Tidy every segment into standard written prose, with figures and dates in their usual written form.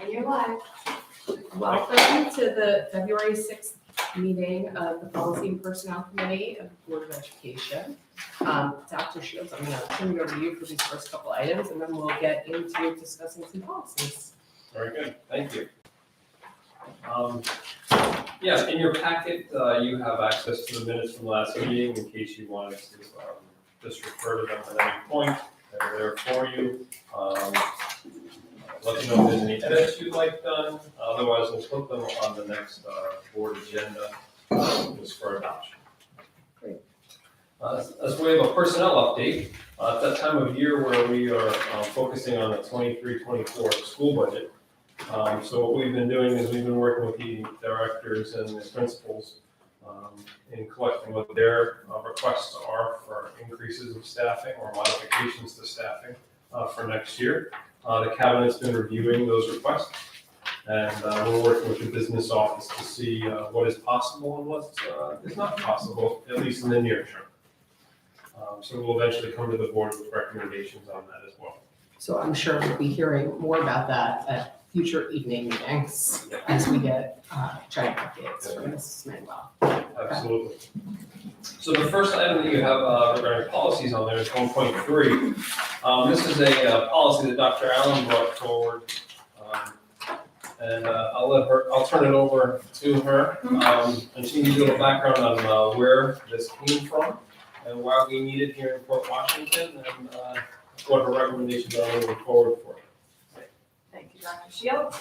And you're live. Welcome to the February 6th meeting of the Policy and Personnel Committee of the Board of Education. Dr. Shields, I'm going to turn it over to you for these first couple items, and then we'll get into discussing some policies. Very good, thank you. Yes, in your packet, you have access to the minutes from last meeting in case you wanted to just refer to them at any point. They're there for you. Let me know if there's any edits you'd like done. Otherwise, we'll put them on the next board agenda just for adoption. Great. As we have a personnel update, at that time of year where we are focusing on the 23-24 school budget. So what we've been doing is we've been working with the directors and the principals in collecting what their requests are for increases of staffing or modifications to staffing for next year. The cabinet's been reviewing those requests, and we're working with the business office to see what is possible and what is not possible, at least in the near term. So we'll eventually come to the board with recommendations on that as well. So I'm sure we'll be hearing more about that at future evening meetings as we get giant updates from Mrs. Manuel. Absolutely. So the first item that you have regarding policies on there is 1.3. This is a policy that Dr. Allen brought forward. And I'll turn it over to her. And she can give a little background on where this came from and why we need it here in Port Washington and what her recommendations are moving forward for it. Thank you, Dr. Shields.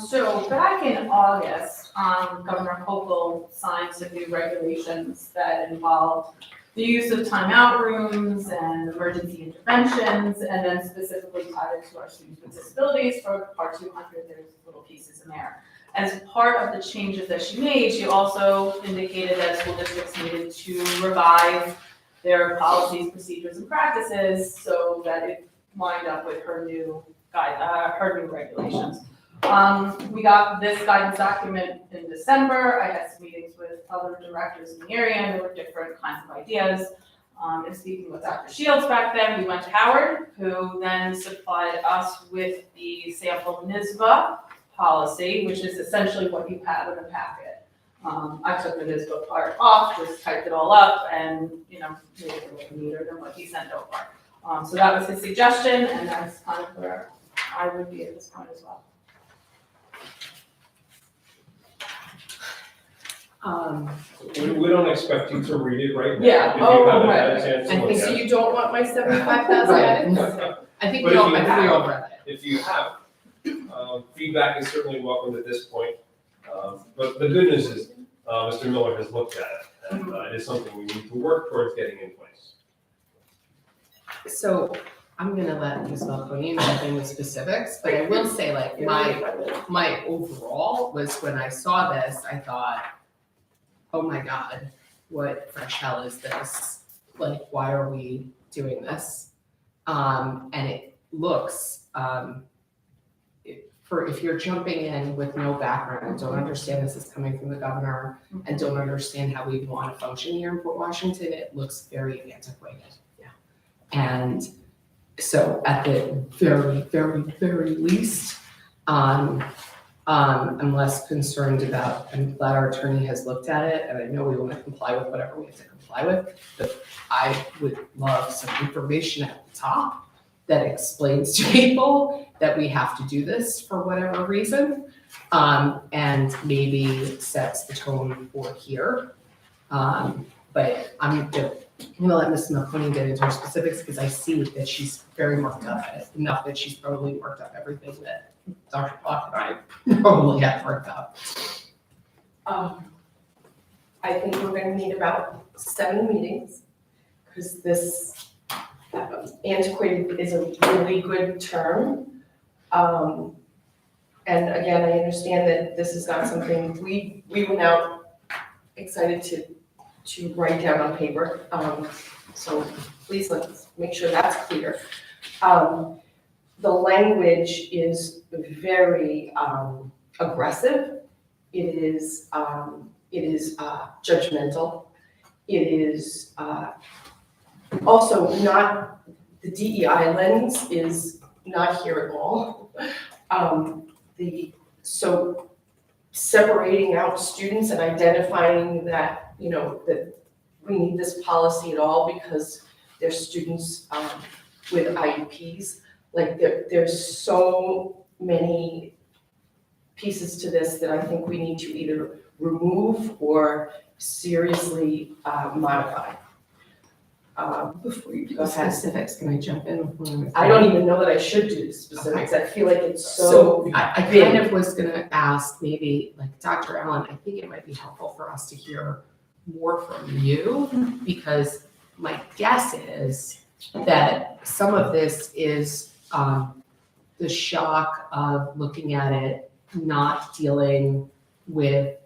So back in August, Governor Hochul signed some new regulations that involved the use of timeout rooms and emergency interventions, and then specifically tied it to our students with disabilities for Part 200. There's little pieces in there. As part of the changes that she made, she also indicated that school districts needed to revise their policies, procedures, and practices so that it lined up with her new regulations. We got this guidance document in December. I had some meetings with other directors in the area, and there were different kinds of ideas. And speaking with Dr. Shields back then, we went to Howard, who then supplied us with the sample NISBA policy, which is essentially what you have in the packet. I took the NISBA part off, just typed it all up, and made it a little neater than what he sent over. So that was his suggestion, and that's kind of where I would be at this point as well. We don't expect you to read it right now. Yeah. If you Oh, haven't had a right. chance to I look think at so. it. You don't want my 75,000 edits? I think But we if all you read it. If you have, feedback is certainly welcome at this point. But the good news is, Mr. Miller has looked at it, and it is something we need to work towards getting in place. So I'm gonna let Ms. Malconi jump in with specifics, but I will say, like, my overall was when I saw this, I thought, oh my God, what fresh hell is this? Like, why are we doing this? And it looks, if you're jumping in with no background and don't understand this is coming from the governor and don't understand how we want to function here in Port Washington, it looks very antiquated. Yeah. And so at the very, very, very least, I'm less concerned about, I'm glad our attorney has looked at it, and I know we want to comply with whatever we have to comply with, but I would love some information at the top that explains to people that we have to do this for whatever reason, and maybe sets the tone for here. But I'm gonna let Ms. Malconi get into her specifics because I see that she's very worked up at it, enough that she's probably worked up everything that Dr. Block and I probably have worked up. I think we're gonna need about 7 meetings, because this antiquated is a really good term. And again, I understand that this is not something we were now excited to write down on paper. So please let's make sure that's clear. The language is very aggressive. It is judgmental. It is also not, the DEI lens is not here at all. so separating out students and identifying that, that we need this policy at all because there's students with IEPs. Like there's so many pieces to this that I think we need to either remove or seriously modify. Before you go ahead. Specifics, can I jump in? I don't even know that I should do the specifics. I feel like it's so I big. kind of was gonna ask maybe, like, Dr. Allen, I think it might be helpful for us to hear more from you, because my guess is that some of this is the shock of looking at it, not dealing with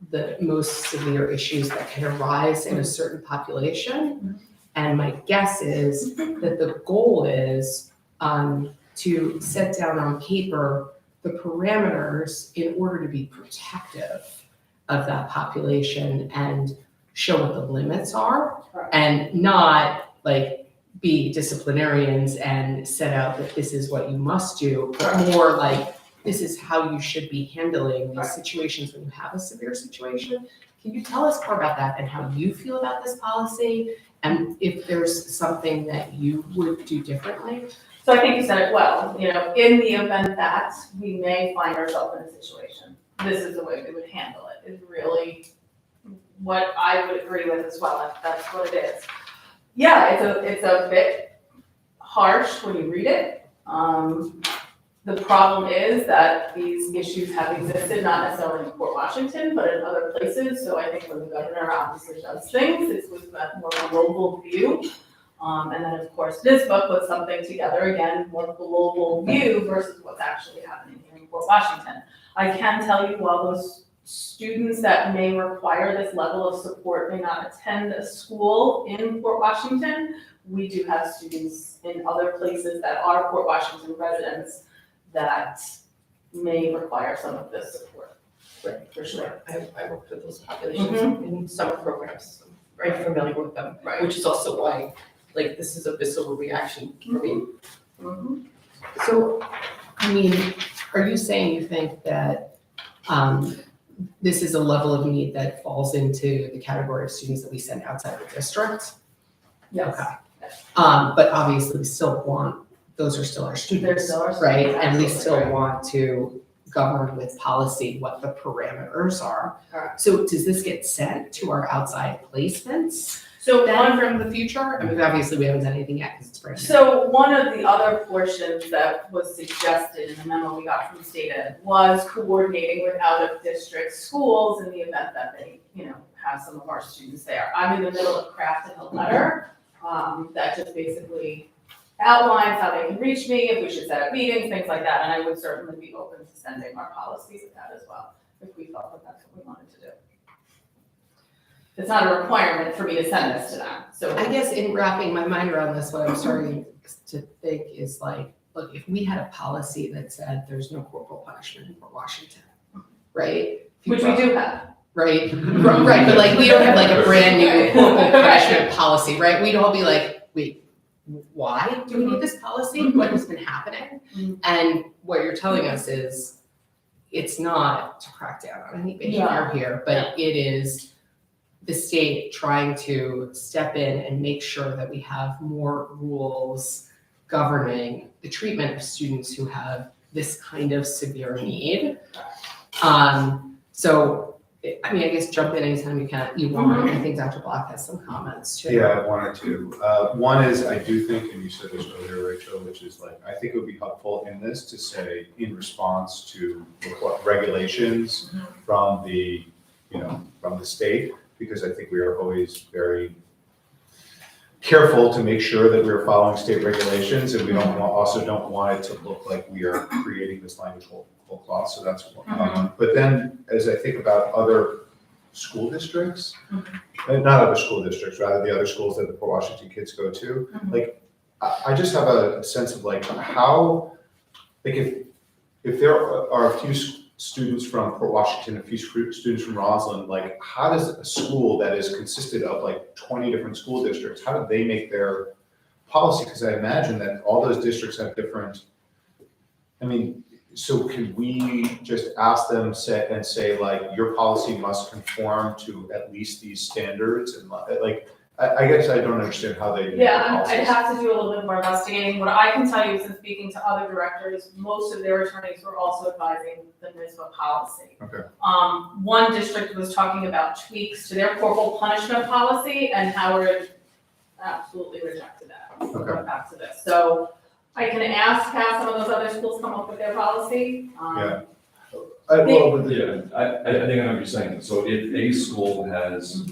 the most severe issues that can arise in a certain population. And my guess is that the goal is to set down on paper the parameters in order to be protective of that population and show what the limits are, Correct. and not like be disciplinarians and set out that this is what you must do, but more like this is how you should be handling these situations when you have a severe situation. Can you tell us more about that and how you feel about this policy? And if there's something that you would do differently? So I think you said it well, in the event that we may find ourselves in a situation, this is the way we would handle it, is really what I would agree with as well, if that's what it is. Yeah, it's a bit harsh when you read it. The problem is that these issues have existed, not necessarily in Port Washington, but in other places. So I think when the governor obviously does things, it's with that more global view. And then of course, NISBA puts something together, again, more global view versus what's actually happening here in Port Washington. I can tell you, while those students that may require this level of support may not attend a school in Port Washington, we do have students in other places that are Port Washington residents that may require some of this support. Right, for sure. I worked with those populations in summer programs, so I'm very familiar with them. Right. Which is also why, like, this is a visceral reaction for me. So, I mean, are you saying you think that this is a level of need that falls into the category of students that we send outside the district? Yes. Okay. But obviously we still want, those are still our They're students, still our right? students, And we absolutely, still right. want to govern with policy what the parameters are. Correct. So does this get sent to our outside placements So then from the future? I mean, obviously we haven't done anything yet because it's brand new. So one of the other portions that was suggested in the memo we got from State Ed was coordinating with out-of-district schools in the event that they, have some of our students there. I'm in the middle of crafting a letter that just basically outlines how they can reach me, if we should set up meetings, things like that, and I would certainly be open to sending our policies with that as well, if we felt that that's what we wanted to do. It's not a requirement for me to send this to them, so. I guess in wrapping my mind around this, what I'm starting to think is like, look, if we had a policy that said there's no corporal punishment in Port Washington, right? Which we do have. Right, right, but like, we don't have like a brand new corporal punishment policy, right? We'd all be like, wait, why do we need this policy? What has been happening? Mhm. And what you're telling us is, it's not to crack down on any behavior here, but it is the state trying to step in and make sure that we have more rules governing the treatment of students who have this kind of severe need. So, I mean, I guess jump in anytime you want. I think Dr. Block has some comments too. Yeah, I wanted to. One is, I do think, and you said this earlier, Rachel, which is like, I think it would be helpful in this to say, in response to regulations from the, from the state, because I think we are always very careful to make sure that we're following state regulations, and we also don't want it to look like we are creating this language whole cloth, so that's one. But then, as I think about other school districts, not other school districts, rather the other schools that the Port Washington kids go to, like, I just have a sense of like how, like if there are a few students from Port Washington, a few students from Roslyn, like how does a school that is consisted of like 20 different school districts, how do they make their policy? Because I imagine that all those districts have different, So can we just ask them say like, your policy must conform to at least these standards and like, I guess I don't understand how they make the Yeah, I'd policies. have to do a little bit more investigating. What I can tell you since speaking to other directors, most of their attorneys were also advising the NISBA policy. Okay. One district was talking about tweaks to their corporal punishment policy, and Howard absolutely rejected that. So Okay. went back to this. So I can ask how some of those other schools come up with their policy. Yeah. I think I know what you're saying. So if a school has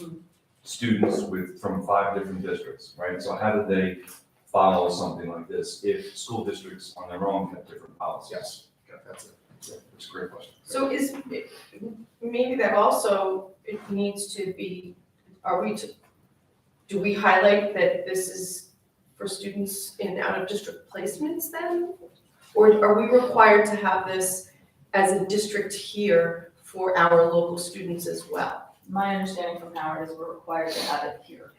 students from 5 different districts, right? So how do they follow something like this if school districts on their own have different policies? Yes, yeah, that's it. That's a great question. So maybe that also, it needs to be, do we highlight that this is for students in out-of-district placements then? Or are we required to have this as a district here for our local students as well? My understanding from Howard is we're required to have it here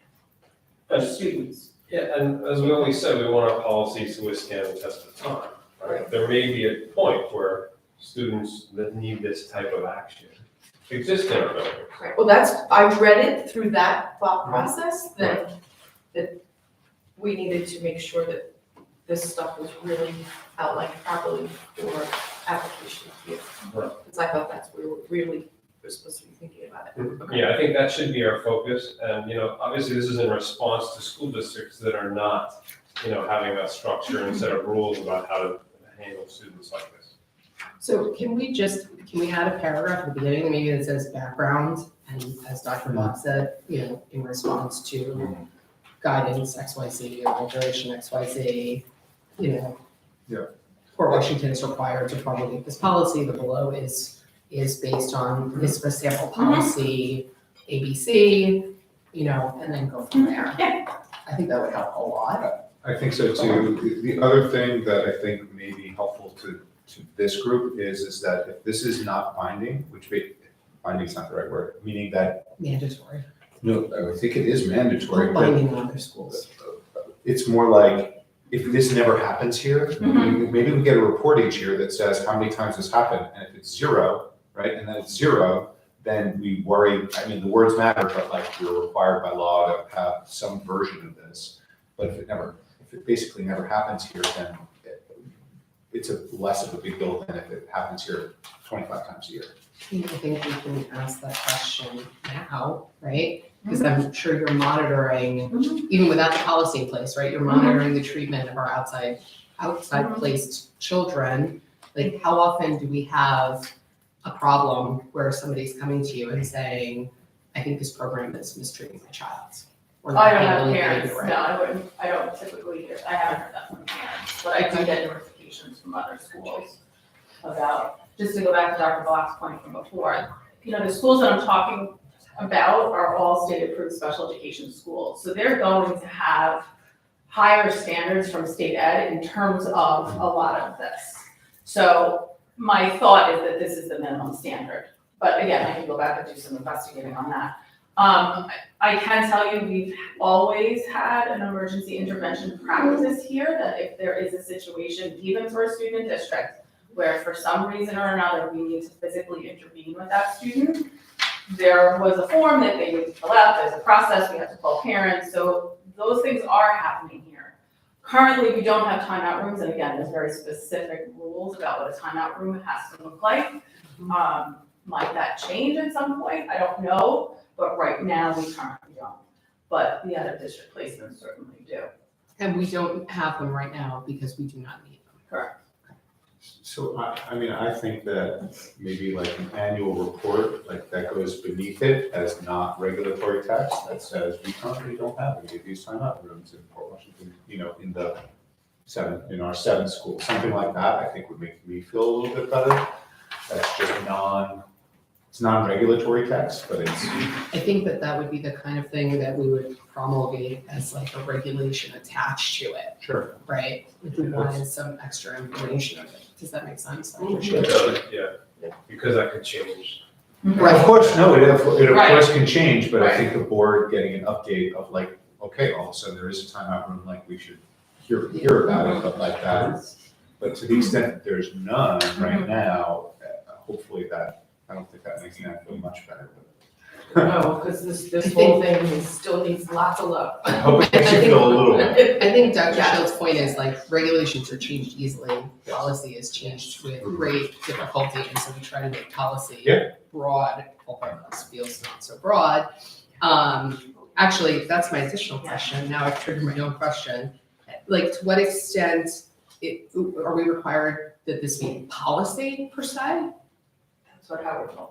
for And, students. yeah, and as we always said, we want our policies to withstand the test of time. Right? There may be a point where students that need this type of action exist in our building. Right, well, I read it through that thought process, that we needed to make sure that this stuff was really outlined properly for application here. Right. Because I thought that's where we're supposed to be thinking about it. Okay. Yeah, I think that should be our focus, and, obviously this is in response to school districts that are not, having a structure and set of rules about how to handle students like this. So can we add a paragraph at the beginning, maybe that says background, and as Dr. Bob said, in response to guidance XYZ or regulation XYZ, Yeah. Port Washington is required to promulgate this policy, the below is based on NISBA sample policy, ABC, and then go from there. I think that would help a lot. I think so too. The other thing that I think may be helpful to this group is that if this is not binding, binding is not the right word, meaning that, Mandatory. no, I think it is mandatory, but Binding on other schools. it's more like, if this never happens here, maybe we get a report each year that says how many times this happened, and if it's 0, right, and then it's 0, then we worry, the words matter, but like we're required by law to have some version of this. But if it basically never happens here, then it's less of a big deal than if it happens here 25 times a year. I think we can ask that question now, right? Because I'm sure you're monitoring, even without the policy in place, right? You're monitoring the treatment of our outside placed children. Like, how often do we have a problem where somebody's coming to you and saying, I think this program is mistreating my child? Or not I don't have handling it parents, right? no, I don't typically hear, I haven't heard that from parents, but I do get notifications from other schools about, just to go back to Dr. Block's point from before, the schools that I'm talking about are all state-approved special education schools, so they're going to have higher standards from state ed in terms of a lot of this. So my thought is that this is the minimum standard, but again, I can go back and do some investigating on that. I can tell you, we've always had an emergency intervention practice here, that if there is a situation, even for a student district, where for some reason or another, we need to physically intervene with that student, there was a form that they would fill out, there's a process, we have to call parents, so those things are happening here. Currently, we don't have timeout rooms, and again, there's very specific rules about what a timeout room has to look like. Might that change at some point? I don't know, but right now, we currently don't. But the other district placements certainly do. And we don't have them right now because we do not need them. Correct. So, I think that maybe like an annual report, like that goes beneath it as not regulatory text that says, we currently don't have any of these timeout rooms in Port Washington, in our 7 schools, something like that, I think would make me feel a little bit better. That's just it's non-regulatory text, but it's. I think that would be the kind of thing that we would promulgate as like a regulation attached to it, Sure. right? If we wanted some extra information of it. Does that make sense? Yeah, because that could change. Right, of course, no, it of Right. course can change, but I Right. think the board getting an update of like, okay, all of a sudden there is a timeout room, like we should hear about it, but like that. But to the extent that there's none right now, hopefully that, I don't think that makes that feel much better, but. No, because this whole thing still needs lots of love. I hope it makes you feel a little better. I think Dr. Yeah. Schild's point is like regulations are changed easily, policy is changed with great difficulty, and so we try to make policy Yeah. broad, although this feels not so broad. Actually, that's my additional question, now I've triggered my own question. Like, to what extent are we required that this be policy per se? That's what Howard told.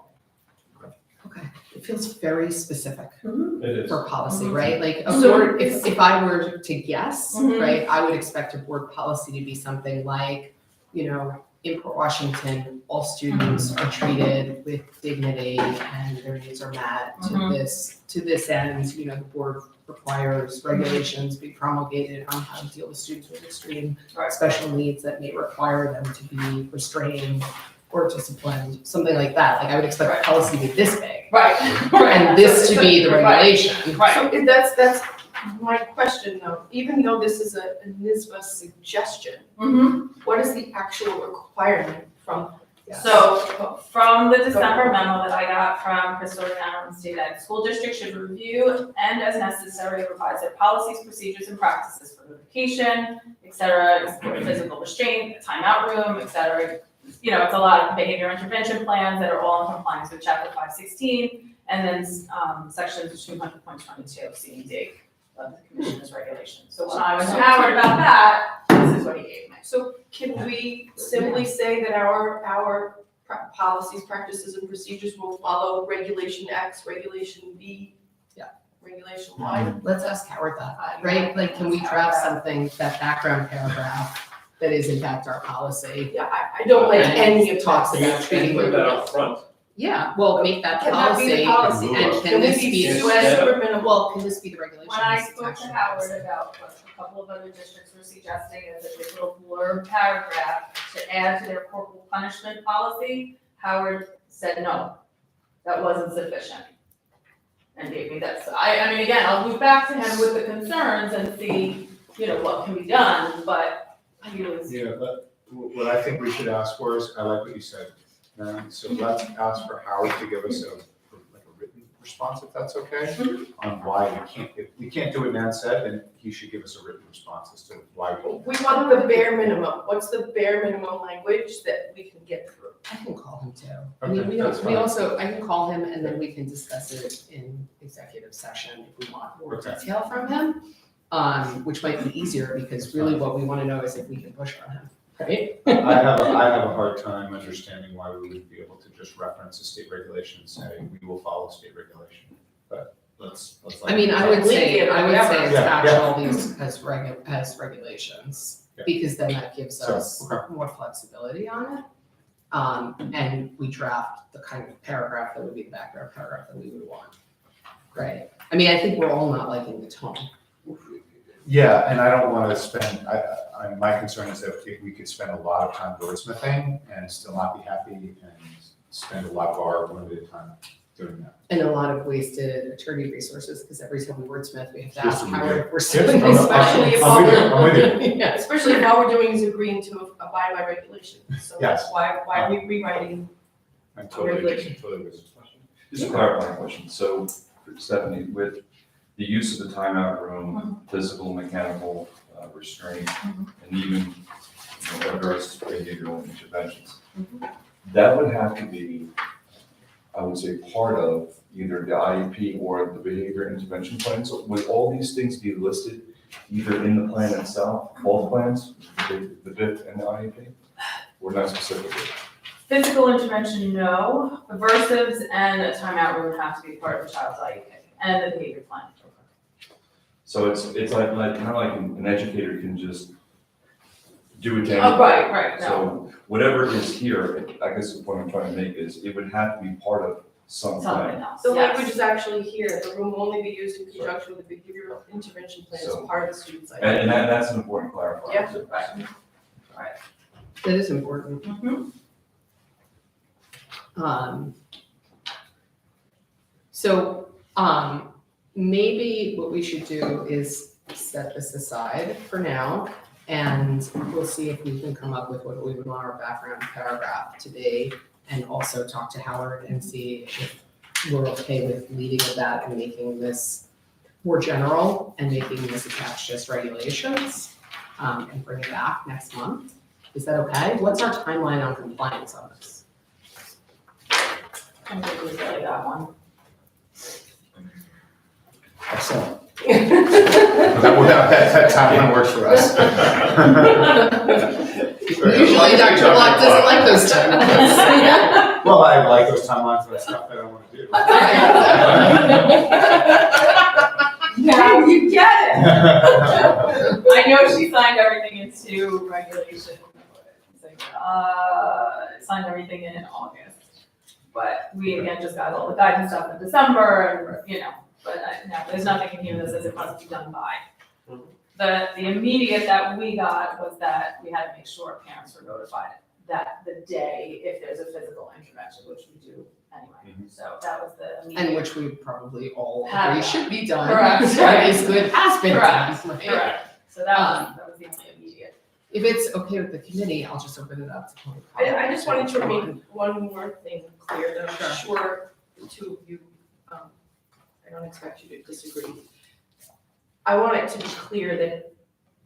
Okay, it feels very specific It is. for policy, Mhm. right? Like, a So board, it's- if I were to guess, Mhm. right, I would expect a board policy to be something like, you know, in Port Washington, all students are treated with dignity and their needs are met to this end, you know, the board requires regulations be promulgated on how to deal with students with extreme Right. special needs that may require them to be restrained or disciplined, something like that. Like, I would expect Right. policy to be this big. Right. And this to be the regulation. Right, so that's my question though, even though this is a NISBA suggestion, what is the actual requirement from? Yes. So from the December memo that I got from Chris Soriano and State Ed, school districts should review and as necessary revise their policies, procedures, and practices for notification, et cetera, physical restraint, timeout room, et cetera. You know, it's a lot of behavior intervention plans that are all in compliance with chapter 516 and then sections 200.22 C and D of the commissioner's regulations. So when I was to Howard about that, this is what he gave me. So can we simply say that our policies, practices, and procedures will follow regulation X, regulation B? Yeah. Regulation Y? Let's ask Howard that, right? Like, can we draft something, that background paragraph that is in fact our policy? Yeah, I don't like any of Talks that. about treating Put that women. up front. Yeah, well, make that Can that be the policy, policy? and can this be, Can we be super minimal? well, can this be the regulation? When I spoke to Howard about what a couple of other districts were suggesting as a little blurb paragraph to add to their corporal punishment policy, Howard said no, that wasn't sufficient. And gave me that, I mean, again, I'll move back to him with the concerns and see, you know, what can be done, but he was. Yeah, but what I think we should ask for is, I like what you said, so let's ask for Howard to give us a written response, if that's okay, on why we can't, if we can't do what Nan said, then he should give us a written response as to why. We want the bare minimum. What's the bare minimum language that we can get through? I can call him too. I mean, Okay, that's fine. I can call him and then we can discuss it in executive session if we want more Okay. detail from him. Which might be easier because really what we want to know is if we can push on him, right? I have a hard time understanding why we wouldn't be able to just reference a state regulation and say, we will follow state regulation, but let's. I mean, I would say Whatever. attach Yeah. all these as regulations, Yeah. because then that gives So, us okay. more flexibility on it. And we draft the kind of paragraph that would be the background paragraph that we would want, right? I mean, I think we're all not liking the tone. Yeah, and I don't want to spend, my concern is that we could spend a lot of time wordsmithing and still not be happy and spend a lot of our limited time doing that. And a lot of wasted attorney resources, because every time we wordsmith, we have to Yes, ask we Howard do. if we're Yes, still I'm- Especially if I'm with you, I'm with you. Yes. Especially if all we're doing is agreeing to abide by regulation. So Yes. that's why are we rewriting? I'm totally with you. Just a clarifying question, so Stephanie, with the use of the timeout room, physical, mechanical restraint, and even, you know, adverse behavioral interventions, that would have to be, I would say, part of either the IEP or the behavior intervention plan. So would all these things be listed either in the plan itself, both plans, the BIP and the IEP, or not specifically? Physical intervention, no. Aversives and a timeout room have to be part of the child's IEP and the behavior plan. So it's like kind of like an educator can just do it to Oh, anybody. right, no. So whatever is here, I guess the point I'm trying to make is it would have to be part of some Something plan. else, The yes. language is actually here. The room will only be used in conjunction with the behavioral intervention plan as So- part of the student's And that's an important clarifier. Yeah. too. Right. That is important. Mhm. So, maybe what we should do is set this aside for now And we'll see if we can come up with what we would want our background paragraph to be, and also talk to Howard and see if we're okay with leading with that and making this more general and making this attached as regulations, and bring it back next month. Is that okay? What's our timeline on compliance on this? I think we really got one. Excellent. That timeline works for us. Usually Dr. Block doesn't like those timelines. Well, I like those timelines for the stuff that I want to do. Now you get it. I know she signed everything into regulation. Signed everything in August. But we again just got all the guidance stuff in December and, but no, there's nothing in here that says it must be done by. The immediate that we got was that we had to make sure parents were notified that the day if there's a physical intervention, which we do anyway. So that was the immediate. And which we probably all Have agree done. should be done. Correct. What is good has been done, Correct. right? Correct. So that was the only immediate. If it's okay with the committee, I'll just open it up to public comment. I just wanted to make one more thing clear that I'm Sure. sure the two of you, I don't expect you to disagree. I want it to be clear that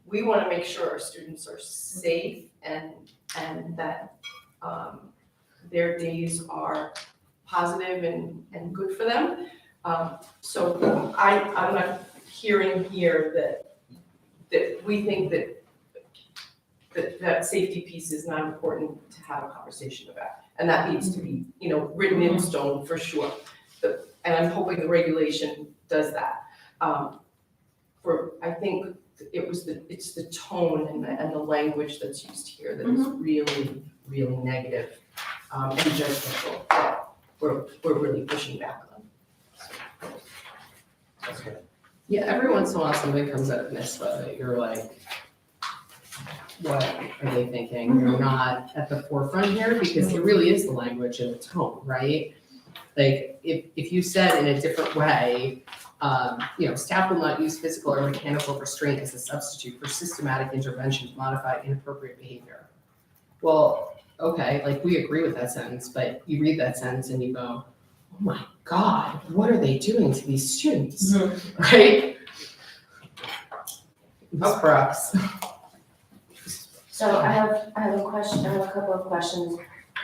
we want to make sure our students are safe and that their days are positive and good for them. So I'm not hearing here that we think that safety piece is not important to have a conversation about. And that needs to be, written in stone for sure. And I'm hoping the regulation does that. I think it's the tone and the language that's used here that is really, really negative, and judgmental that we're really pushing back on. That's good. Yeah, every once in a while something comes out of NISBA that you're like, what are they thinking? You're not at the forefront here because it really is the language and the tone, right? Like if you said in a different way, staff will not use physical or mechanical restraint as a substitute for systematic intervention to modify inappropriate behavior. Well, okay, like we agree with that sentence, but you read that sentence and you go, oh my God, what are they doing to these students, right? Ms. Brooks. So I have a question, I have a couple of questions.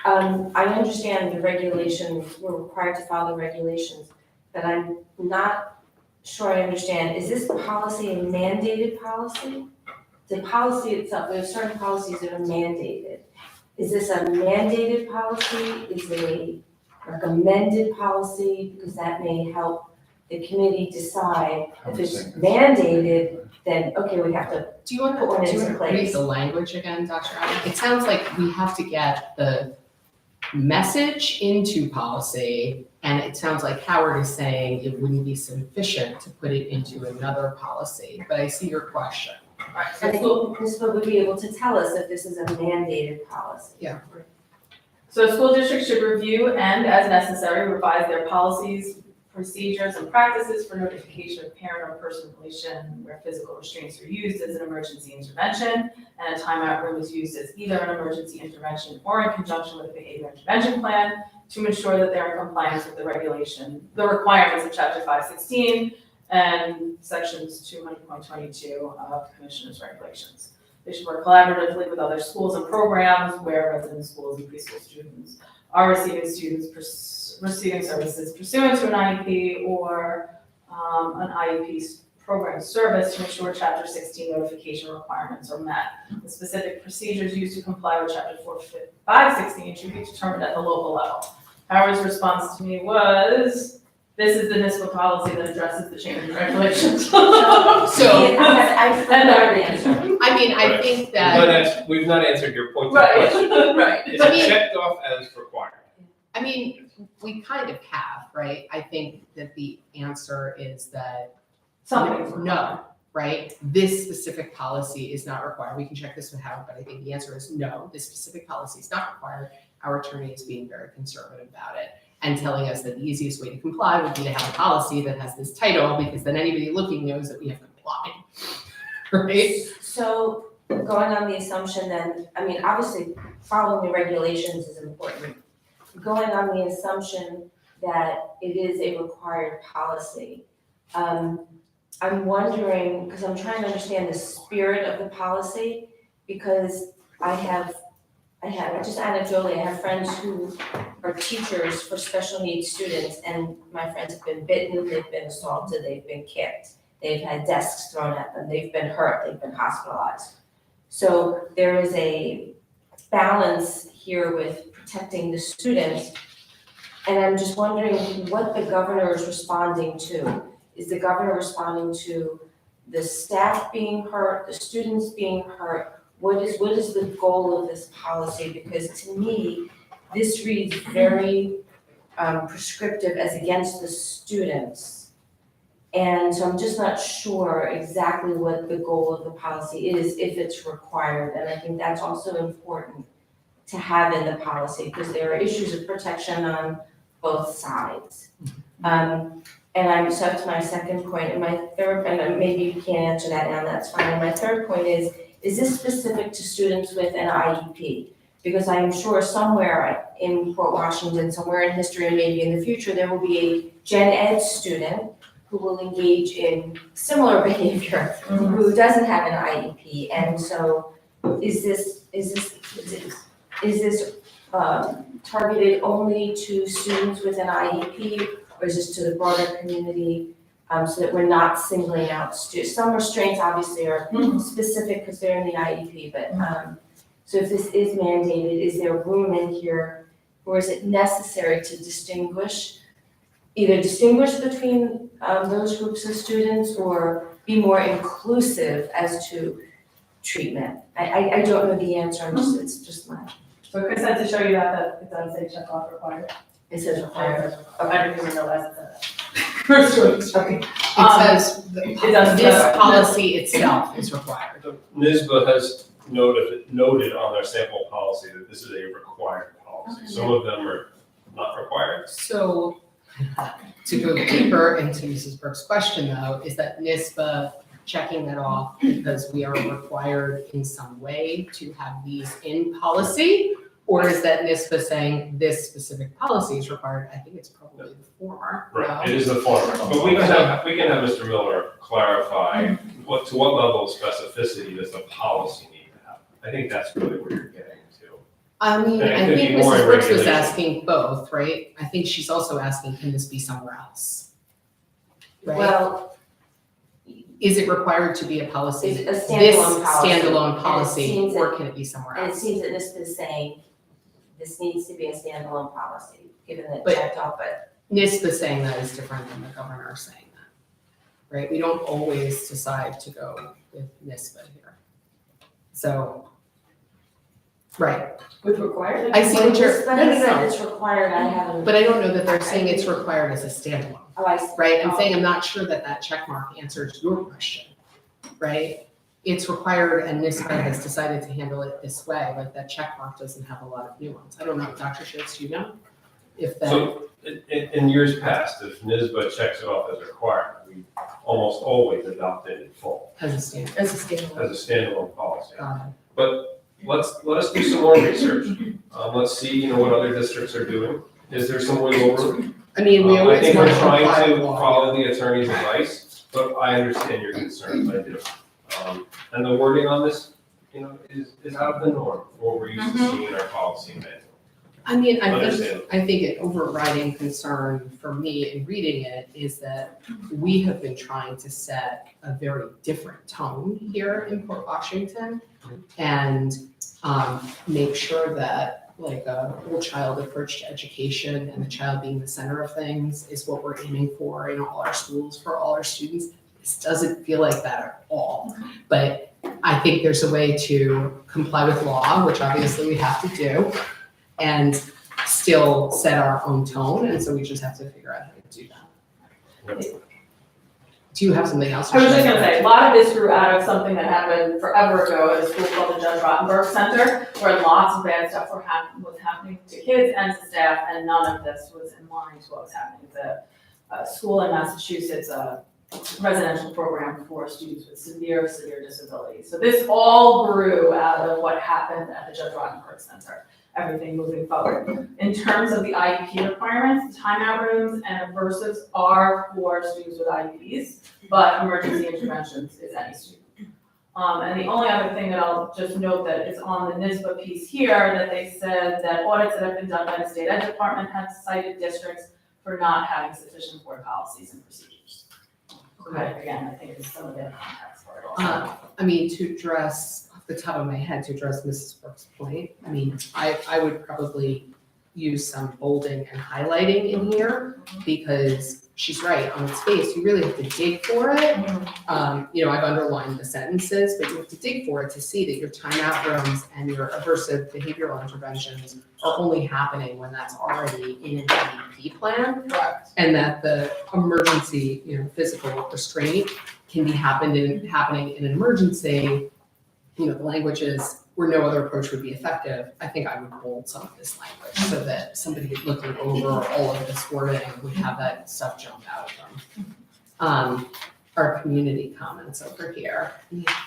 I understand the regulations, we're required to follow the regulations, but I'm not sure I understand. Is this policy a mandated policy? The policy itself, there are certain policies that are mandated. Is this a mandated policy? Is it a recommended policy? Because that may help the committee decide. If it's mandated, then, okay, we have to. Do you want Put one to into read place. the language again, Dr. Allen? It sounds like we have to get the message into policy, and it sounds like Howard is saying it wouldn't be sufficient to put it into another policy, but I see your question. Right, I so think Ms. would be able to tell us if this is a mandated policy. So school districts should review and, as necessary, revise their policies, procedures, and practices for notification of parent or person relation where physical restraints are used as an emergency intervention, and a timeout room is used as either an emergency intervention or in conjunction with a behavior intervention plan to ensure that they're in compliance with the requirements of Chapter 516 and Sections 200.22 of Commissioner's regulations. They should work collaboratively with other schools and programs where resident schools and preschool students are receiving services pursuant to an IEP or an IEP program service to ensure Chapter 16 notification requirements are met. The specific procedures used to comply with Chapter 516 should be determined at the local level. Howard's response to me was, this is the NISBA policy that addresses the change in regulations. So, I've heard the answer. I mean, I think that, We've not answered your point to the question. Right. Is I it mean- checked off as required? I mean, we kind of have, right? I think that the answer is that Something's no, right? This specific policy is not required. We can check this with Howard, but I think the answer is no, this specific policy is not required. Our attorney is being very conservative about it and telling us that the easiest way to comply would be to have a policy that has this title, because then anybody looking knows that we have complied, right? So going on the assumption then, I mean, obviously, following the regulations is important. Going on the assumption that it is a required policy, I'm wondering, because I'm trying to understand the spirit of the policy, because I just anecdotally, I have friends who are teachers for special needs students, and my friends have been bitten, they've been assaulted, they've been kicked, they've had desks thrown at them, they've been hurt, they've been hospitalized. So there is a balance here with protecting the students, and I'm just wondering what the governor is responding to. Is the governor responding to the staff being hurt, the students being hurt? What is the goal of this policy? Because to me, this reads very prescriptive as against the students. And so I'm just not sure exactly what the goal of the policy is, if it's required. And I think that's also important to have in the policy, because there are issues of protection on both sides. And I'm so to my second point, and my third, and maybe you can't answer that now, that's fine. And my third point is this specific to students with an IEP? Because I'm sure somewhere in Port Washington, somewhere in history, and maybe in the future, there will be a gen ed student who will engage in similar behavior, who doesn't have an IEP. And so is this targeted only to students with an IEP, or is this to the broader community, so that we're not singling out students? Some restraints obviously are specific because they're in the IEP, but so if this is mandated, is there room in here, or is it necessary to distinguish between those groups of students, or be more inclusive as to treatment? I don't know the answer, it's just my. So consent to show you that it does say check off required. It says required. I didn't even realize it said that. Okay. It says, It does. this policy itself is required. NISBA has noted on their sample policy that this is a required policy. Some of them are not required. So, to go deeper into Mrs. Burke's question though, is that NISBA checking that off because we are required in some way to have these in policy? Or is that NISBA saying this specific policy is required? I think it's probably the former. Right, it is the former, but we can have Mr. Miller clarify to what level of specificity does the policy need to have? I think that's really where you're getting to. I mean, And it I could think be more Mrs. in Brooks was regulation. asking both, right? I think she's also asking, can this be somewhere else? Right? Well, Is it required to be a policy? it's a This standalone policy. standalone And it policy, seems or can it be somewhere And it else? seems that this is saying this needs to be a standalone policy, given that But- checked off, but NISBA saying that is different than the governor saying that, right? We don't always decide to go with NISBA here. So, right, With required? I see what you're, but no, he said no, it's required, I haven't. but I don't know that they're saying it's required as a standalone, Oh, I see. right? I'm saying I'm not sure that that check mark answers your question, right? It's required and NISBA has decided to handle it this way, like that check mark doesn't have a lot of nuance. I don't know, Dr. Schultz, do you know? If that, So in years past, if NISBA checks it off as required, we almost always adopt it in full as a standard, As a standalone. as a standalone policy. got Let us do some more research. Let's see, what other districts are doing. Is there some wiggle room? I mean, we I always think want we're to comply trying with to law. follow the attorney's advice, but I understand your concerns, I do. And the wording on this, is out of the norm for what we're used to seeing in our policy manual. I mean, Understand. I think an overriding concern for me in reading it is that we have been trying to set a very different tone here in Port Washington and make sure that like a whole child approach to education and the child being the center of things is what we're aiming for in all our schools for all our students. This doesn't feel like that at all. But I think there's a way to comply with law, which obviously we have to do, and still set our own tone, and so we just have to figure out how to do that. Do you have something else? I was just gonna say, a lot of this grew out of something that happened forever ago at a school called the Judge Rottenberg Center, where lots of bad stuff was happening to kids and to staff, and none of this was in line to what was happening. The school in Massachusetts, residential program for students with severe disabilities. So this all grew out of what happened at the Judge Rottenberg Center, everything moving forward. In terms of the IEP requirements, the timeout rooms and aversives are for students with IEPs, but emergency interventions is any student. And the only other thing that I'll just note that is on the NISBA piece here, that they said that audits that have been done by the state ed department have cited districts for not having sufficient board policies and procedures. Okay. Again, I think it's some of the context for it also. I mean, to address, off the top of my head, to address Mrs. Brooks' point, I mean, I would probably use some bolding and highlighting in here, because she's right, on its face, you really have to dig for it. You know, I've underlined the sentences, but you have to dig for it to see that your timeout rooms and your aversive behavioral interventions are only happening when that's already in an IEP plan. Correct. And that the emergency, you know, physical restraint can be happening in an emergency. You know, the language is where no other approach would be effective. I think I would bold some of this language so that somebody looking over all of this wording would have that stuff jump out of them. Our community comments over here.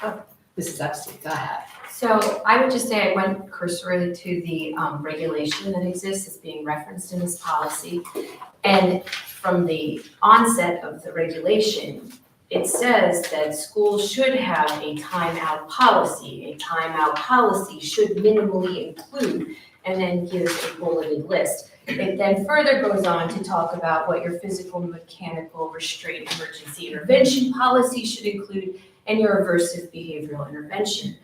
Oh, Mrs. Epstein, go ahead. So I would just say I went cursorily to the regulation that exists, it's being referenced in this policy. And from the onset of the regulation, it says that schools should have a timeout policy. A timeout policy should minimally include, and then gives a bulleted list. It then further goes on to talk about what your physical, mechanical, restraint, emergency intervention policy should include, and your aversive behavioral intervention.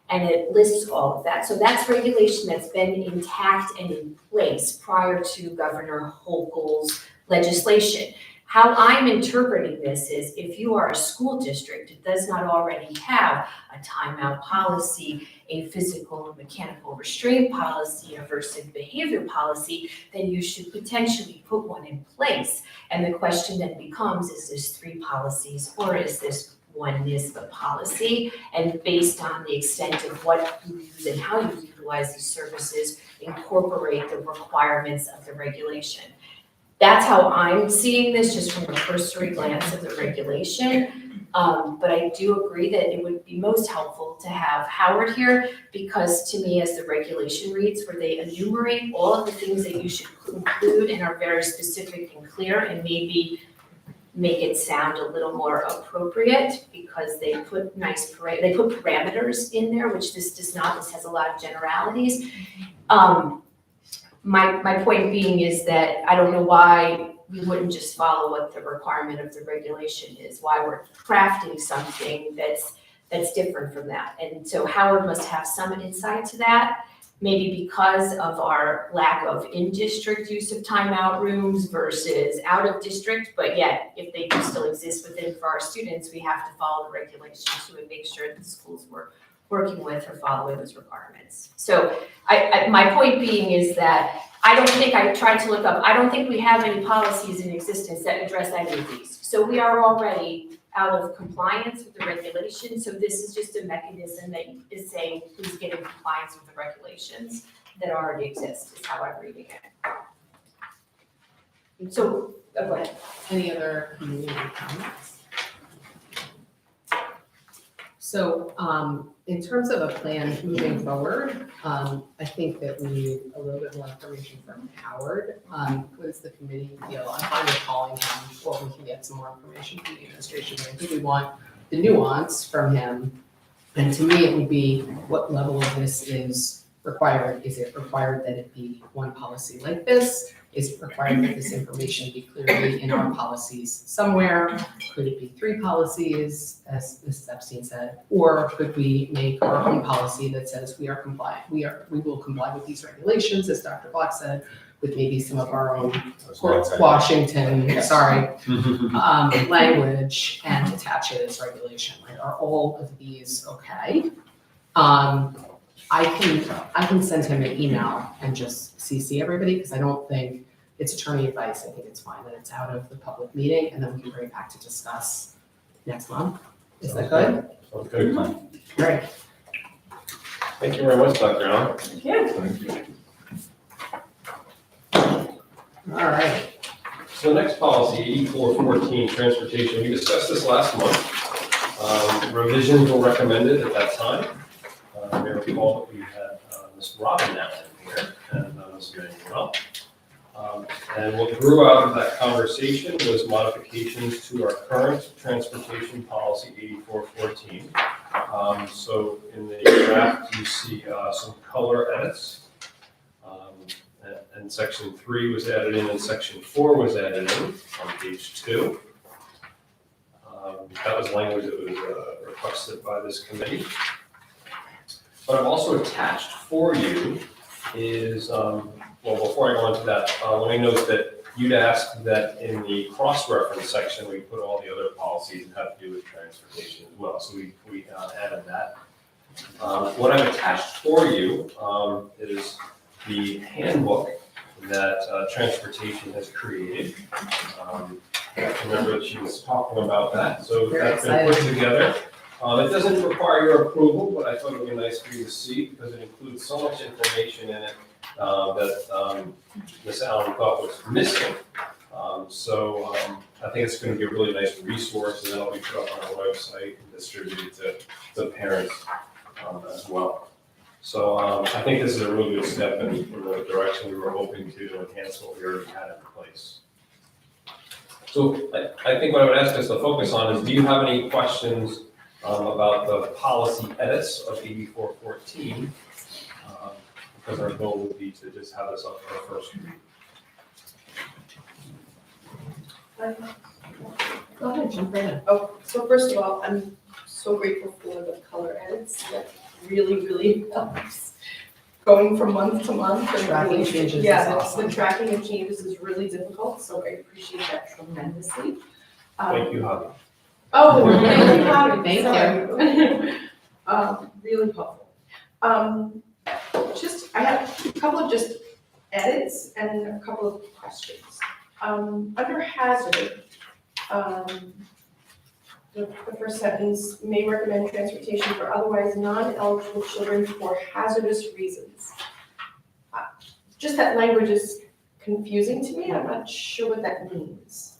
And it lists all of that. So that's regulation that's been intact and in place prior to Governor Hochul's legislation. How I'm interpreting this is if you are a school district that does not already have a timeout policy, a physical and mechanical restraint policy, aversive behavior policy, then you should potentially put one in place. And the question then becomes, is this 3 policies or is this one NISBA policy? And based on the extent of what you use and how you utilize these services, incorporate the requirements of the regulation. That's how I'm seeing this, just from a cursory glance of the regulation. But I do agree that it would be most helpful to have Howard here, because to me, as the regulation reads, where they enumerate all of the things that you should include and are very specific and clear, and maybe make it sound a little more appropriate, because they put they put parameters in there, which this does not. This has a lot of generalities. My point being is that I don't know why we wouldn't just follow what the requirement of the regulation is, why we're crafting something that's different from that. And so Howard must have some insight to that, maybe because of our lack of in-district use of timeout rooms versus out-of-district, but yet if they do still exist within for our students, we have to follow the regulations too and make sure that the schools we're working with are following those requirements. So my point being is that I tried to look up, I don't think we have any policies in existence that address any of these. So we are already out of compliance with the regulation. So this is just a mechanism that is saying who's getting compliance with the regulations that already exist, is how I'm reading it. So, go ahead. Any other community comments? So, in terms of a plan moving forward, I think that we need a little bit more information from Howard. What does the committee feel? I'm fine with calling him, or we can get some more information from the administration, but I think we want the nuance from him. And to me, it would be, what level of this is required? Is it required that it be one policy like this? Is it required that this information be clearly in our policies somewhere? Could it be 3 policies, as Mrs. Epstein said? Or could we make our own policy that says we are compliant, we will comply with these regulations, as Dr. Black said, with maybe some of our own Washington, language, and attach it as regulation, right? Are all of these okay? I can send him an email and just CC everybody, because I don't think it's attorney advice. I think it's fine that it's out of the public meeting, and then we can bring it back to discuss next month. Is that good? Sounds good. Great. Thank you very much, Dr. Allen. Thank you. All right. So the next policy, 8414, transportation, we discussed this last month. Revisions were recommended at that time. You may recall that we had Ms. Robin now in here, and Ms. Manuel. And what grew out of that conversation was modifications to our current transportation policy, 8414. So in the draft, you see some color edits. And section 3 was added in, and section 4 was added in on page 2. That was language that was requested by this committee. But I've also attached for you is, well, before I go into that, let me note that you'd asked that in the cross-reference section, we put all the other policies that have to do with transportation as well. So we added that. What I've attached for you is the handbook that transportation has created. I remember that she was talking about that, so Very that's been put together. It doesn't require your approval, but I thought it would be nice for you to see because it includes so much information in it that Ms. Allen thought was missing. So I think it's going to be a really nice resource, and that'll be put up on our website and distributed to parents as well. So I think this is a really good step in the direction we were hoping to enhance what we already had in place. So I think what I would ask us to focus on is, do you have any questions about the policy edits of 8414? Because our goal would be to just have this up for our first read. Go ahead, jump right in. Oh, so first of all, I'm so grateful for the color edits. That really helps going from month to month. and Tracking changes is Yeah, awesome. the tracking of changes is really difficult, so I appreciate that tremendously. Thank you, Javi. Oh, thank you, Bobby. Thank Sorry. Really helpful. I have a couple of just edits and a couple of questions. Under hazard, the first sentence, may recommend transportation for otherwise non-eligible children for hazardous reasons. Just that language is confusing to me. I'm not sure what that means.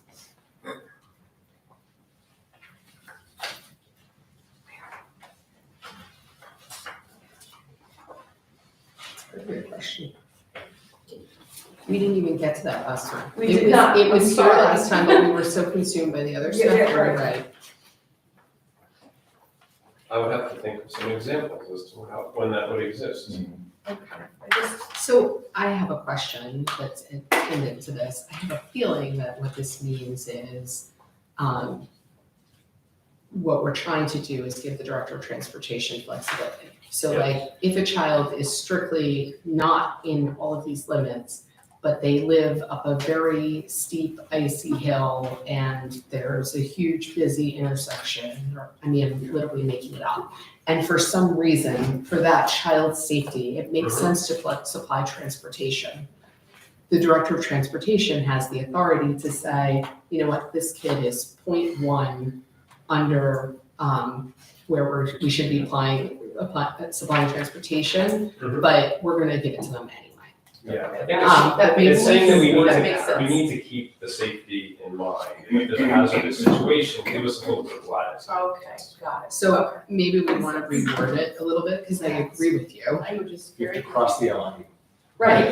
Great question. We didn't even get to that last time. We It did was- not. It was I'm here sorry. last time, but we were so consumed by the other Yeah, stuff, yeah, you're right. right. I would have to think of some examples as to when that would exist. Okay. I just, So I have a question that's intended to this. I have a feeling that what this means is, what we're trying to do is give the director of transportation flexibility. So Yeah. like, if a child is strictly not in all of these limits, but they live up a very steep icy hill and there's a huge busy intersection, or, I mean, I'm literally making it up. And for some reason, for that child's safety, it makes sense to supply transportation. The director of transportation has the authority to say, you know what, this kid is 0.1 under where we should be supplying transportation, Mhm. but we're gonna give it to them anyway. Yeah, I think that makes it's saying that we need That makes to, we sense. need to keep the safety in mind. And if there's a hazardous situation, give us a little bit of latitude. okay, got it. So maybe we wanna reword it a little bit, because I agree with you. Language is You have very. to cross the line. Right,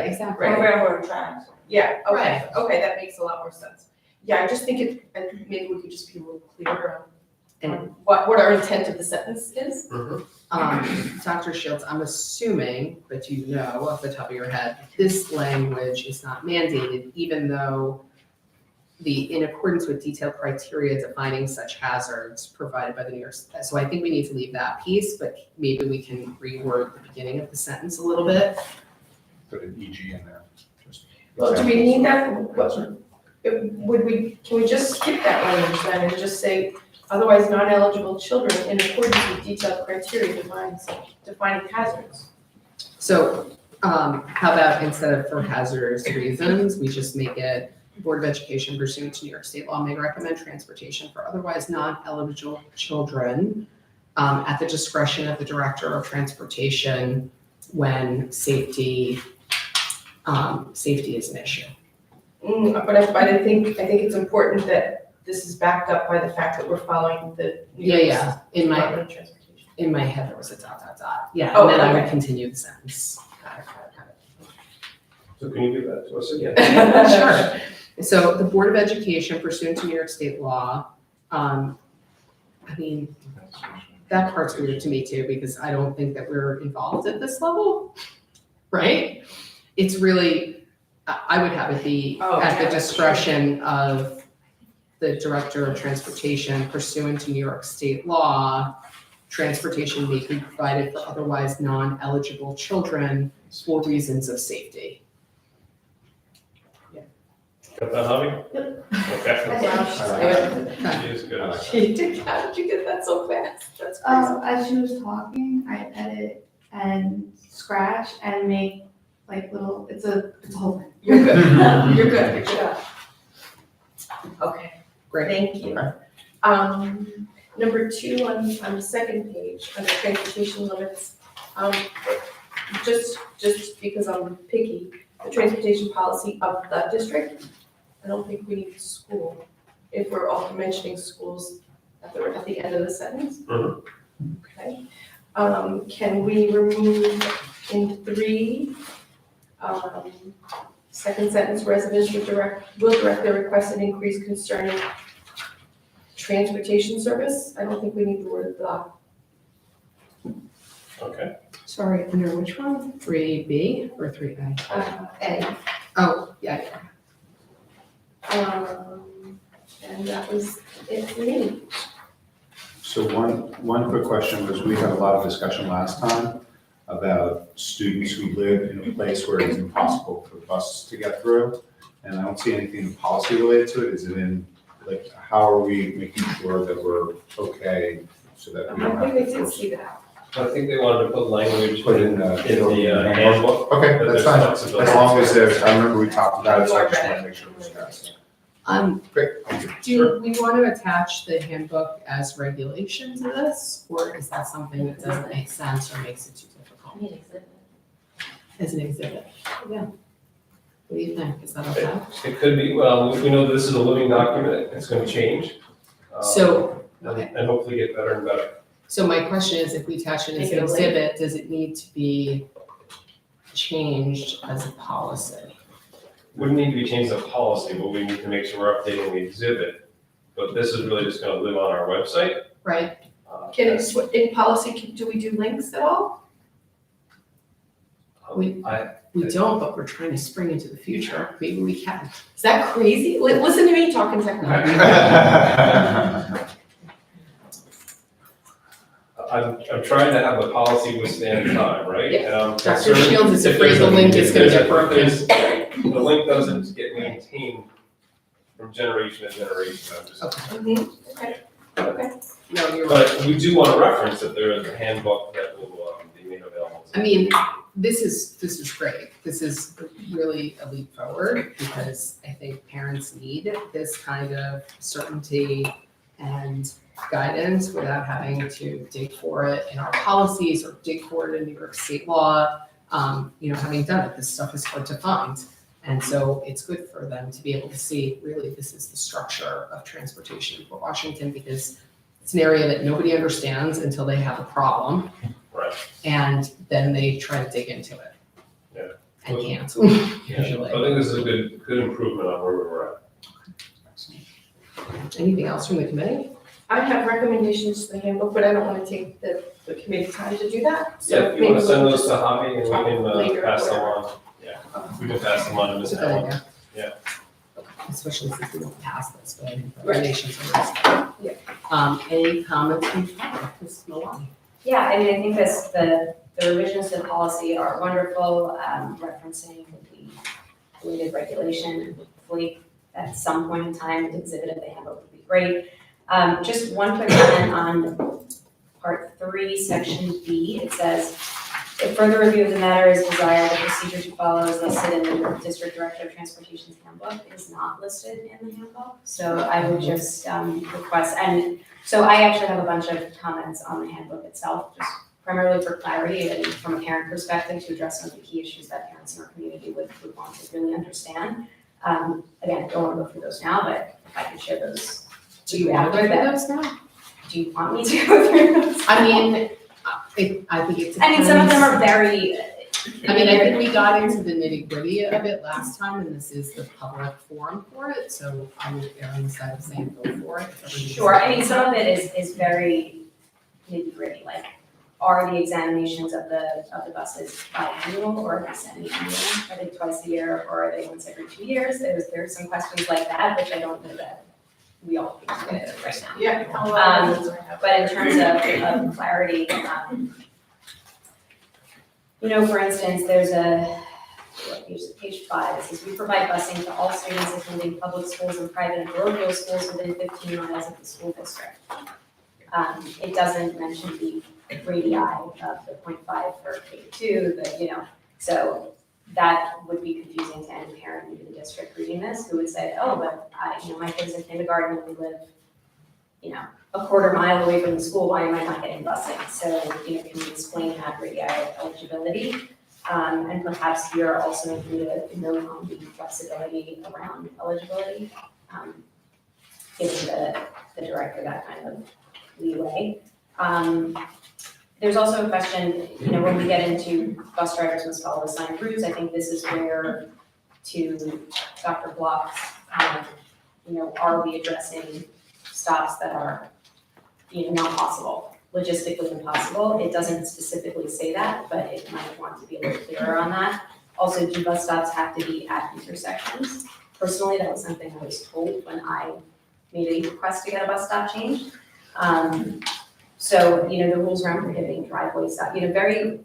exactly. Right. railroad tracks. Yeah, okay, Right. okay, that makes a lot more sense. Yeah, I just think maybe we could just be a little clearer on what our intent of the sentence is. Dr. Shields, I'm assuming that you know off the top of your head, this language is not mandated, even though in accordance with detailed criteria defining such hazards provided by the New York. So I think we need to leave that piece, but maybe we can reword the beginning of the sentence a little bit. Put an EG in there. Just Well, do we need that? example. Can we just skip that language then and just say, otherwise non-eligible children in accordance with detailed criteria defining hazards? So how about instead of for hazardous reasons, we just make it Board of Education pursuant to New York State law may recommend transportation for otherwise non-eligible children at the discretion of the Director of Transportation when safety is an issue. But I think it's important that this is backed up by the fact that we're following the New York Yeah, in my, Department of Transportation. in my head, there was a dot, dot, dot. Yeah, Oh, and then I would okay. continue the sentence. Got it. So can you give that to us again? Sure. So the Board of Education pursuant to New York State law, I mean, that part's weird to me too, because I don't think that we're involved at this level, right? It's really, I would have it be Oh, at the yeah, discretion of the Director of Transportation pursuant to New York State law. Transportation may be provided for otherwise non-eligible children for reasons of safety. Got that, Javi? Yep. Okay. Good. She is good. How did you get that so fast? That's crazy. As she was talking, I edit and scratch and make like little, it's a whole thing. You're good. You're good. Good job. Okay, Great. thank you. Number 2 on the second page, under transportation limits, just because I'm picky, the transportation policy of the district, I don't think we need school, if we're all mentioning schools at the end of the sentence. Mhm. Okay. Can we remove in 3, second sentence, residents will direct their requested increase concerning transportation service? I don't think we need the word the. Okay. Sorry, under which one? 3B or 3A? A. Oh, yeah. And that was it for me. So one quick question was, we had a lot of discussion last time about students who live in a place where it's impossible for buses to get through. And I don't see anything in policy related to it. Is it in, like, how are we making sure that we're okay so that we don't I have think to we did force? see that. I think they wanted to put language Put in in the the handbook. Okay, That that's there's fine. flexibility. As long as there's, I remember we talked about it, so I just want to make sure we're discussing it. Great, thank you. Do we want to attach the handbook as regulation to this, or is that something that doesn't make sense or makes it too difficult? I need exhibit. As an exhibit? Yeah. What do you think? Is that okay? It could be, well, we know this is a living document, it's gonna change. So, And hopefully get better and better. So my question is, if we attach it as Make an it a link. exhibit, does it need to be changed as a policy? Wouldn't need to be changed as a policy, but we need to make sure we're updating the exhibit. But this is really just gonna live on our website. Right? Can it, in policy, do we do links at all? We I- don't, but we're trying to spring into the future. Maybe we can. Is that crazy? Listen to me talking technology. I'm trying to have the policy withstand time, right? Dr. Shields is afraid the link is gonna get broken. The link doesn't get maintained from generation to generation, I'm just. Okay. No, you're right. But we do want to reference that there is a handbook that will be made available. I mean, this is great. This is really a leap forward because I think parents need this kind of certainty and guidance without having to dig for it in our policies or dig for it in New York State law. Having done it, this stuff is hard to find. And so it's good for them to be able to see, really, this is the structure of transportation for Washington because it's an area that nobody understands until they have a problem. Right. And then they try to dig into it. Yeah. And can't, Yeah, usually. I think this is a good improvement on where we were at. Anything else from the committee? I have recommendations to the handbook, but I don't want to take the committee time to do that. So Yeah, if you maybe want to send we'll those to just- Javi and talk we can later, pass them whatever. on. Yeah, we can pass them on to Ms. It's a good Allen. idea. Yeah. Especially since we don't pass this, but I think recommendations are. Yeah. Any comments from Ms. Maloney? Yeah, I mean, I think the revisions to the policy are wonderful, referencing the related regulation, and hopefully at some point in time, the exhibit of the handbook would be great. Just one quick comment on part 3, section B, it says, if further review of the matter is desired, the procedure to follow is listed in the District Director of Transportation's handbook. It is not listed in the handbook, so I would just request, and so I actually have a bunch of comments on the handbook itself, just primarily for clarity and from a parent perspective to address some of the key issues that parents in our community would want to really understand. Again, don't wanna go through those now, but if I could share those Do you want to go through those now? do you want me to go through those? I mean, I think it's. I mean, some of them are very. I mean, I think we got into the nitty gritty of it last time, and this is the public forum for it, so I would err on the side of saying go for it. if everybody's- Sure, I mean, some of it is very nitty gritty, like, are the examinations of the buses biannual or are they semi-annual? Are they twice a year or are they once every 2 years? There's some questions like that, which I don't know that we all think of it right now. Yeah. But in terms of clarity, for instance, there's page 5, it says, we provide busing to all students attending public schools and private and parochial schools within 15 miles of the school district. It doesn't mention the radii of the 0.5 for K2, so that would be confusing to any parent new to the district reading this, who would say, oh, but my kid's in kindergarten and we live, a quarter mile away from the school, why am I not getting busing? So, can we explain that radii of eligibility? And perhaps here also include a note on the flexibility around eligibility, giving the director that kind of leeway. There's also a question, when we get into bus drivers must follow assigned routes, I think this is where, to Dr. Block's, are we addressing stops that are, not possible, logistically impossible? It doesn't specifically say that, but it might want to be a little clearer on that. Also, do bus stops have to be at intersections? Personally, that was something I was told when I made a request to get a bus stop changed. So, the rules around prohibiting driveway stop, very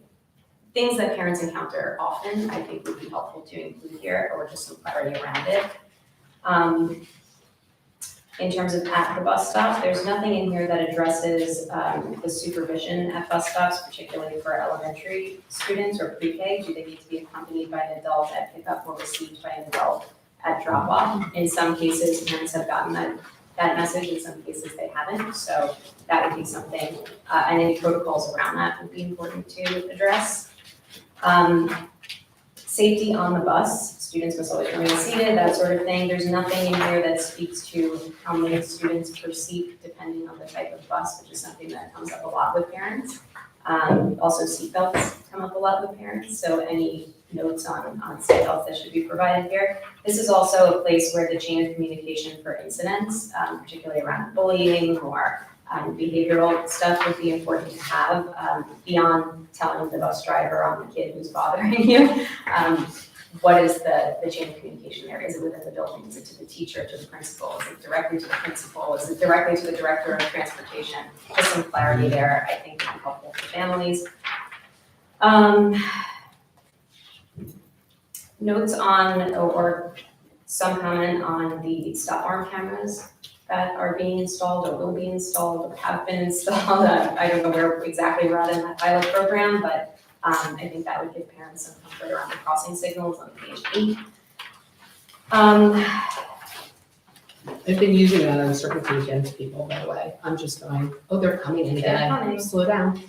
things that parents encounter often, I think would be helpful to include here, or just some clarity around it. In terms of at the bus stop, there's nothing in here that addresses the supervision at bus stops, particularly for elementary students or pre-K. Do they need to be accompanied by an adult at pickup or received by an adult at drop-off? In some cases, parents have gotten that message, in some cases they haven't, so that would be something, and any protocols around that would be important to address. Safety on the bus, students must always remain seated, that sort of thing. There's nothing in here that speaks to how many students per seat, depending on the type of bus, which is something that comes up a lot with parents. Also seatbelts come up a lot with parents, so any notes on seatbelts that should be provided here. This is also a place where the chain of communication for incidents, particularly around bullying or behavioral stuff would be important to have, beyond telling the bus driver on the kid who's bothering you. What is the chain of communication there? Is it within the building? Is it to the teacher, to the principal? Is it directly to the principal? Is it directly to the director of transportation? Just some clarity there, I think, would be helpful for families. Notes on, or some comment on the stop arm cameras that are being installed or will be installed or have been installed. I don't know where exactly we're at in that pilot program, but I think that would give parents some comfort around the crossing signals on page 8. I've been using that uncertainty against people, by the way. I'm just going, oh, they're coming in They're again. coming. Slow down.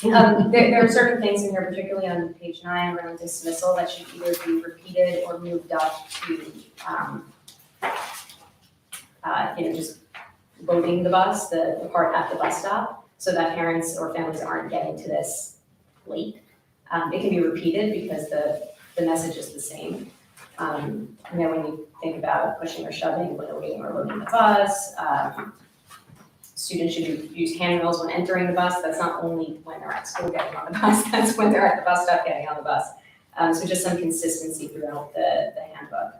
There are certain things in here, particularly on page 9 around dismissal, that should either be repeated or moved up to, just loading the bus, the part at the bus stop, so that parents or families aren't getting to this late. It can be repeated because the message is the same. When you think about pushing or shoving, loading or loading the bus, students should use handrails when entering the bus. That's not only when they're at school getting on the bus, that's when they're at the bus stop getting on the bus. So just some consistency throughout the handbook.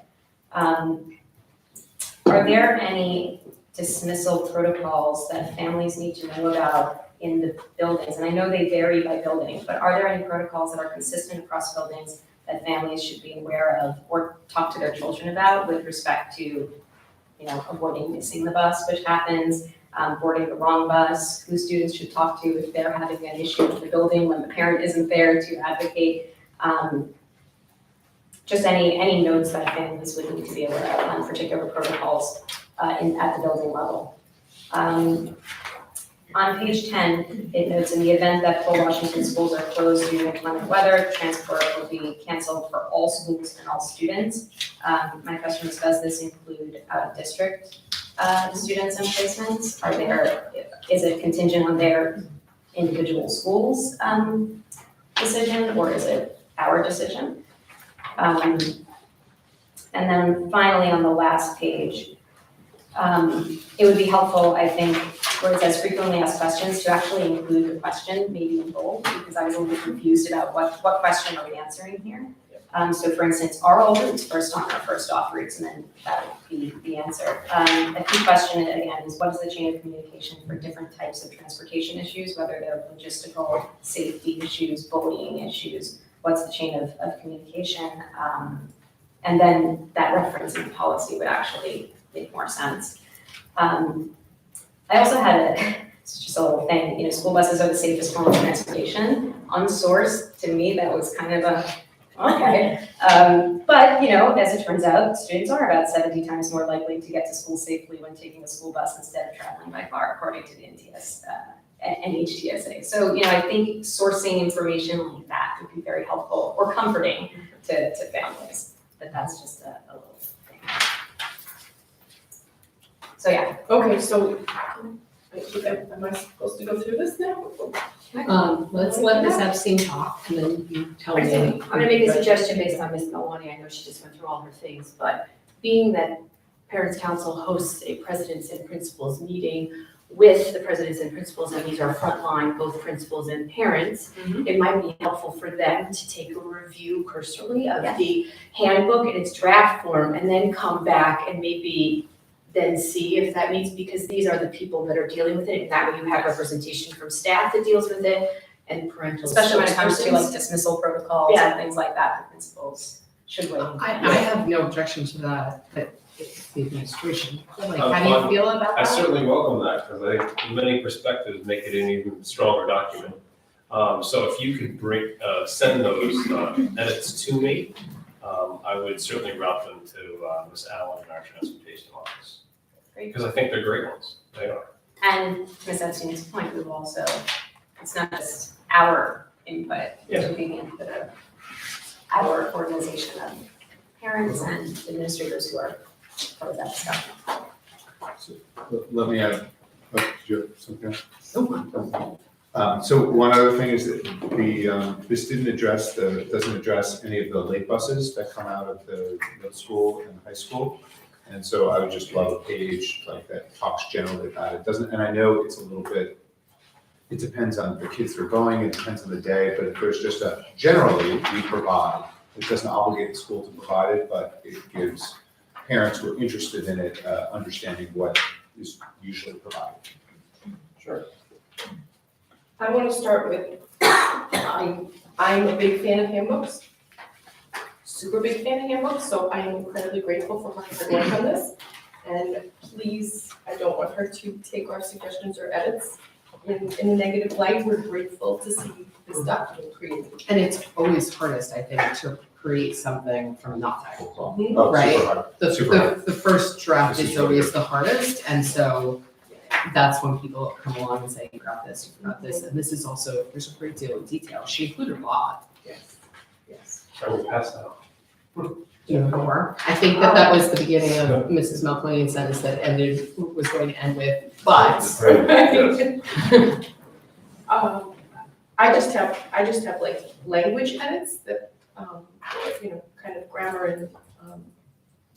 Are there any dismissal protocols that families need to know about in the buildings? And I know they vary by building, but are there any protocols that are consistent across buildings that families should be aware of or talk to their children about with respect to, avoiding missing the bus, which happens, boarding the wrong bus, who students should talk to if they're having an issue with the building when the parent isn't there to advocate? Just any notes that families would need to be aware of on particular protocols at the building level. On page 10, it notes in the event that Port Washington schools are closed due to inclement weather, transport will be canceled for all schools and all students. My question is, does this include district students and placements? Is it contingent on their individual schools decision, or is it our decision? And then finally, on the last page, it would be helpful, I think, where it says frequently asked questions, to actually include the question, maybe in bold, because I was a little confused about what question are we answering here. So for instance, are all routes first on or first off routes, and then that would be the answer. A key question again is, what is the chain of communication for different types of transportation issues, whether they're logistical, safety issues, bullying issues, what's the chain of communication? And then that reference in policy would actually make more sense. I also had it's just a little thing, school buses are the safest form of transportation. Unsourced, to me, that was kind of a, okay. But, as it turns out, students are about 70 times more likely to get to school safely when taking a school bus instead of traveling by car, according to the NTS and HTSA. So, I think sourcing information like that would be very helpful or comforting to families, but that's just a little thing. So, yeah. Okay, so, am I supposed to go through this now? Let's let Ms. Epstein talk, and then you tell me. I'm gonna make a suggestion based on Ms. Maloney. I know she just went through all her things, but being that Parents Council hosts a presidents and principals meeting with the presidents and principals, and these are frontline, both principals and parents, it might be helpful for them to take a review cursorily of the handbook in its draft form, and then come back and maybe then see if that means, because these are the people that are dealing with it, and that way you have representation from staff that deals with it and parental. Especially when it comes to spokespersons. like dismissal protocols and things like that, the principals should weigh in. I have no objection to that, but it's the administration. Like, I'm how do you fine. feel about I that? certainly welcome that, because I think many perspectives make it an even stronger document. So if you could send those edits to me, I would certainly route them to Ms. Allen in our transportation office. Great. Because I think they're great ones, they are. And to Ms. Epstein's point, we've also, it's not just our input, it would be the input of our organization of parents and administrators who are part of that discussion. Let me add, do you have something? So one other thing is that this doesn't address any of the late buses that come out of the middle school and high school. And so I would just love a page like that talks generally about it. And I know it's a little bit, it depends on the kids that are going, it depends on the day, but if there's just generally we provide, it doesn't obligate the school to provide it, but it gives parents who are interested in it, understanding what is usually provided. Sure. I want to start with, I'm a big fan of handbooks. Super big fan of handbooks, so I am incredibly grateful for her work on this. And please, I don't want her to take our suggestions or edits in a negative light. We're grateful to see this document created. And it's always hardest, I think, to create something from nothing. Oh, Right. super hard. The, Super hard. the first draft This is is really always good. the hardest, and so that's when people come along and say, you got this, you got this, and this is also, there's a great deal of detail. She included a lot. Yes, yes. I will pass that on. More. I think that was the beginning of Mrs. Melconian's sentence that was going to end with, but. Right, yes. I just have like language edits that, kind of grammar and,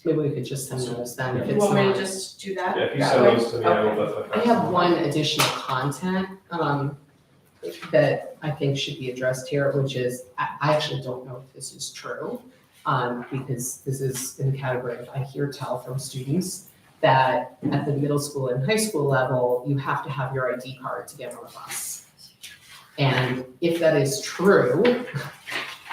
Maybe we could just send those then if you it's want me to not. just do that? Yeah, if you that send way? those to me, I will definitely I pass have them one on. additional content, that I think should be addressed here, which is, I actually don't know if this is true. Because this is in the category of I hear tell from students that at the middle school and high school level, you have to have your ID card to get on a bus. And if that is true,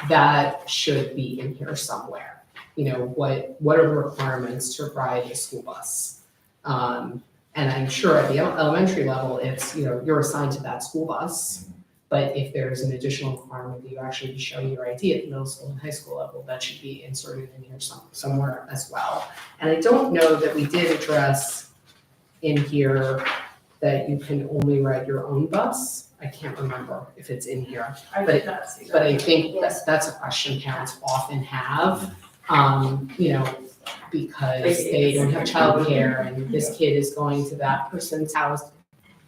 that should be in here somewhere. What are the requirements to ride a school bus? And I'm sure at the elementary level, it's, you're assigned to that school bus. But if there's an additional requirement that you actually show your ID at the middle school and high school level, that should be inserted in here somewhere as well. And I don't know that we did address in here that you can only ride your own bus. I can't remember if it's in here, I But did not see that. but I think that's a question parents often have, because they don't have childcare and this kid is going to that person's house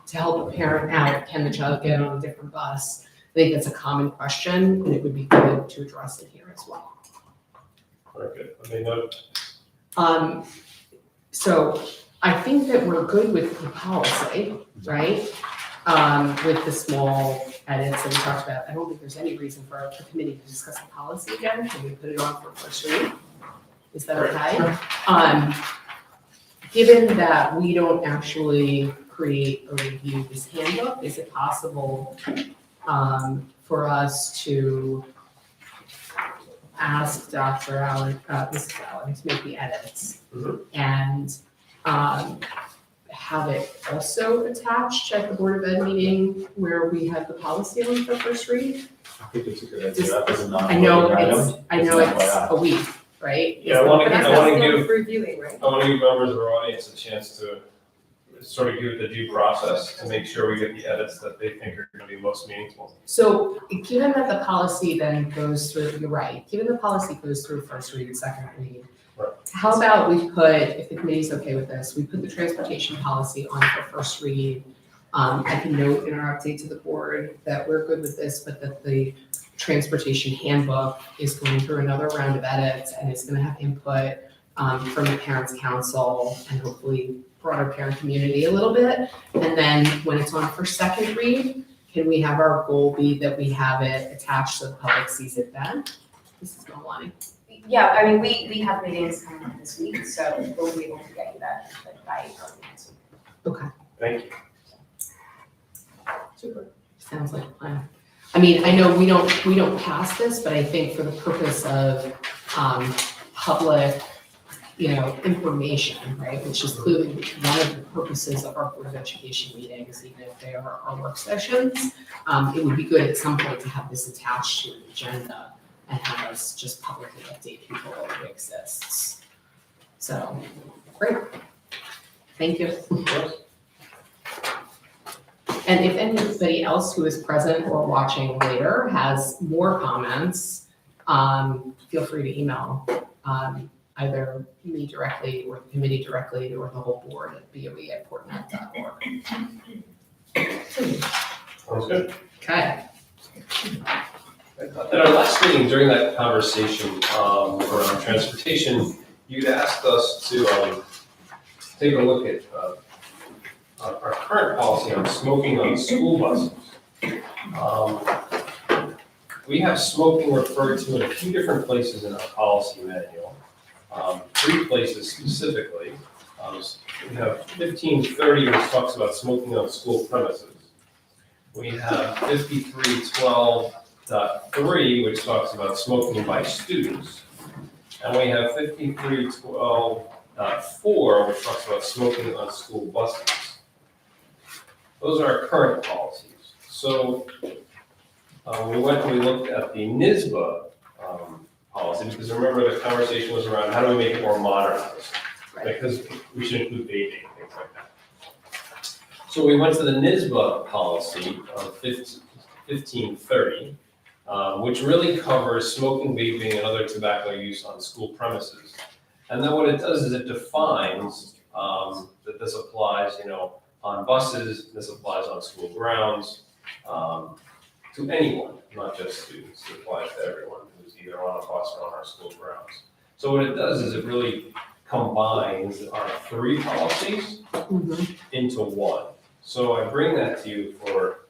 to help a parent out, can the child get on a different bus? I think that's a common question, and it would be good to address it here as well. Very good. I mean, no, So I think that we're good with the policy, right? With the small edits that we talked about. I don't think there's any reason for the committee to discuss the policy again. Can we put it on for first read? Is that okay? Given that we don't actually create or review this handbook, is it possible for us to ask Dr. Allen, Mrs. Allen to make the edits? And have it also attached at the Board of Ed meeting where we have the policy on for first read? I think it's a good idea. That was a I know non-voting item. it's a week, right? Yeah, I wanna give, reviewing, right? I want to give members of our audience a chance to sort of give it the due process to make sure we get the edits that they think are going to be most meaningful. So given that the policy then goes through, you're right, given the policy goes through first read and second read, Right. how about we put, if the committee's okay with this, we put the transportation policy on for first read. I can note in our update to the board that we're good with this, but that the transportation handbook is going through another round of edits and it's gonna have input from the Parents Council and hopefully broader parent community a little bit. And then when it's on for second read, can we have our goal be that we have it attached so the public sees it then? This is Melanie. Yeah, I mean, we have meetings coming up this week, so we'll be able to get you that, like, by early next week. Thank you. Super. Sounds like a plan. I mean, I know we don't pass this, but I think for the purpose of public, information, right, which is clearly one of the purposes of our Board of Education meetings, even if they are our work sessions, it would be good at some point to have this attached to an agenda and have us just publicly update people that it exists. So, great. Thank you. And if anybody else who is present or watching later has more comments, feel free to email either me directly or the committee directly or the whole board at boe@portnet.org. Sounds good. Okay. At our last meeting, during that conversation around transportation, you'd asked us to take a look at our current policy on smoking on school buses. We have smoking referred to in a few different places in our policy manual. 3 places specifically. We have 1530, which talks about smoking on school premises. We have 5312.3, which talks about smoking by students. And we have 5312.4, which talks about smoking on school buses. Those are our current policies. So we went and we looked at the NYSBA policy, because remember the conversation was around how do we make it more modernized? Because we should include vaping, things like that. So we went to the NYSBA policy of 1530, which really covers smoking, vaping, and other tobacco use on school premises. And then what it does is it defines that this applies, on buses, this applies on school grounds, to anyone, not just students. It applies to everyone who's either on a bus or on our school grounds. So what it does is it really combines our 3 policies into one. So I bring that to you for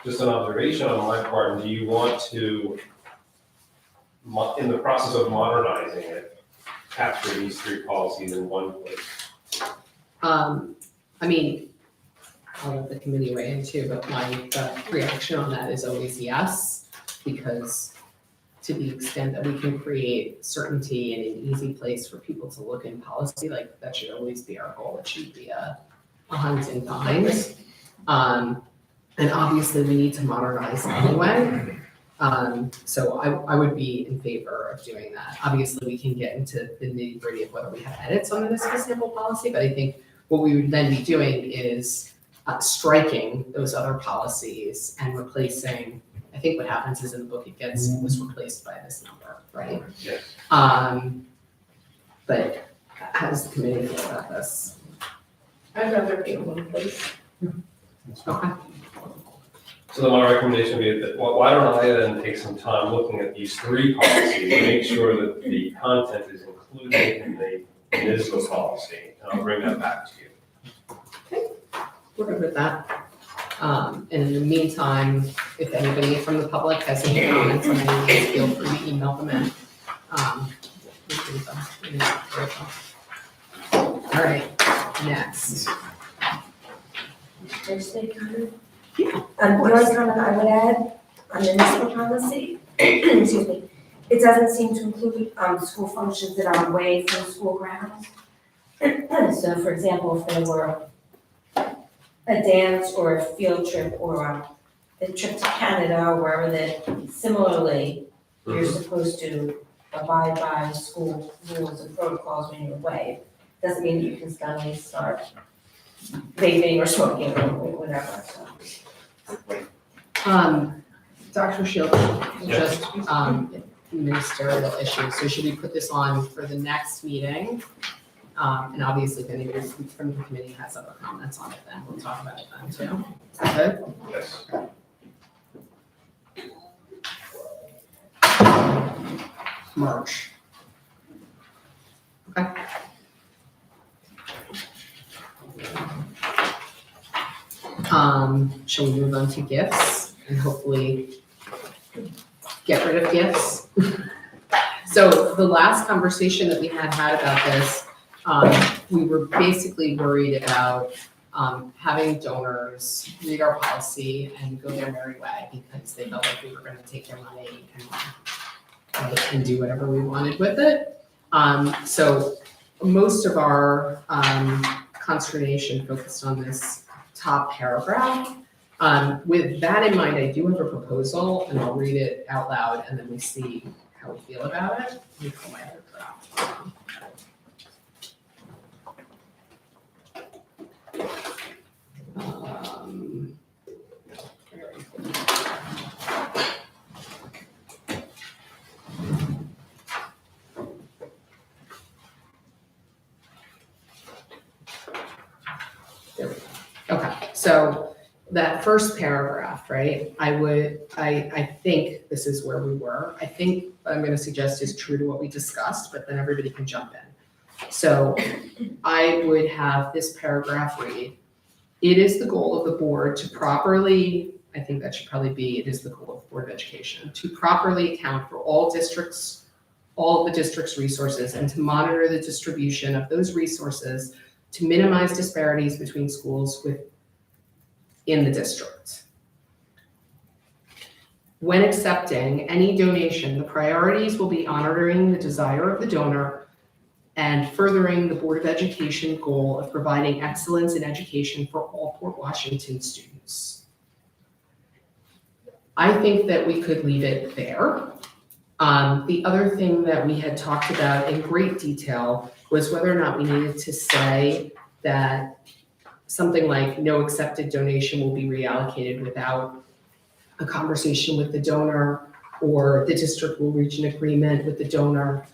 just an observation on my part. Do you want to, in the process of modernizing it, capture these 3 policies in one place? I mean, I'll let the committee weigh in too, but my gut reaction on that is always yes, because to the extent that we can create certainty and an easy place for people to look in policy, like that should always be our goal. It should be a hunt and find. And obviously we need to modernize anyway. So I would be in favor of doing that. Obviously, we can get into the nitty-gritty of whether we have edits on the municipal sample policy, but I think what we would then be doing is striking those other policies and replacing, I think what happens is in the book it was replaced by this number, right? Yes. But how does the committee feel about this? I'd rather be in one place. Okay. So then my recommendation would be that, why don't I then take some time looking at these 3 policies to make sure that the content is included in the municipal policy, and I'll bring that back to you. We're good with that. And in the meantime, if anybody from the public has any comments on any of these, feel free to email them in. We'll read them. All right, next. Can I just make a comment? The only comment I would add on the municipal policy, excuse me, it doesn't seem to include, school functions that are away from school grounds. So for example, if there were a dance or a field trip or a trip to Canada or wherever that similarly, you're supposed to abide by school rules and protocols when you're away. Doesn't mean that you can suddenly start vaping or smoking or whatever, so. Dr. Shield, just ministerial issues, so should we put this on for the next meeting? And obviously, if anybody from the committee has other comments on it, then we'll talk about it then too. Is that good? Yes. March. Okay. Shall we move on to gifts and hopefully get rid of gifts? So the last conversation that we had about this, we were basically worried about having donors read our policy and go their merry way because they felt like we were going to take their money and do whatever we wanted with it. So most of our consternation focused on this top paragraph. With that in mind, I do have a proposal and I'll read it out loud and then we see how we feel about it. Let me pull my other draft. Very good. There we go. Okay, so that first paragraph, right? I think this is where we were. I think what I'm going to suggest is true to what we discussed, but then everybody can jump in. So I would have this paragraph read, it is the goal of the board to properly, I think that should probably be, it is the goal of the Board of Education, to properly account for all of the district's resources and to monitor the distribution of those resources to minimize disparities between schools in the district. When accepting any donation, the priorities will be honoring the desire of the donor and furthering the Board of Education goal of providing excellence in education for all Port Washington students. I think that we could leave it there. The other thing that we had talked about in great detail was whether or not we needed to say that something like no accepted donation will be reallocated without a conversation with the donor, or the district will reach an agreement with the donor.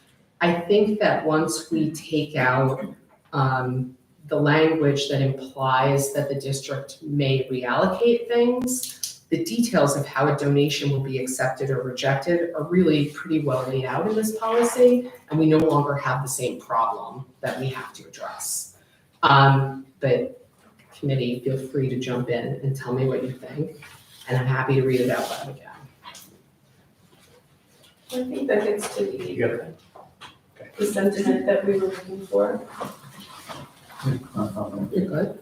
I think that once we take out the language that implies that the district may reallocate things, the details of how a donation will be accepted or rejected are really pretty well laid out in this policy, and we no longer have the same problem that we have to address. But committee, feel free to jump in and tell me what you think, and I'm happy to read it out loud again. I think that gets to the sentiment that we were looking for. You're good?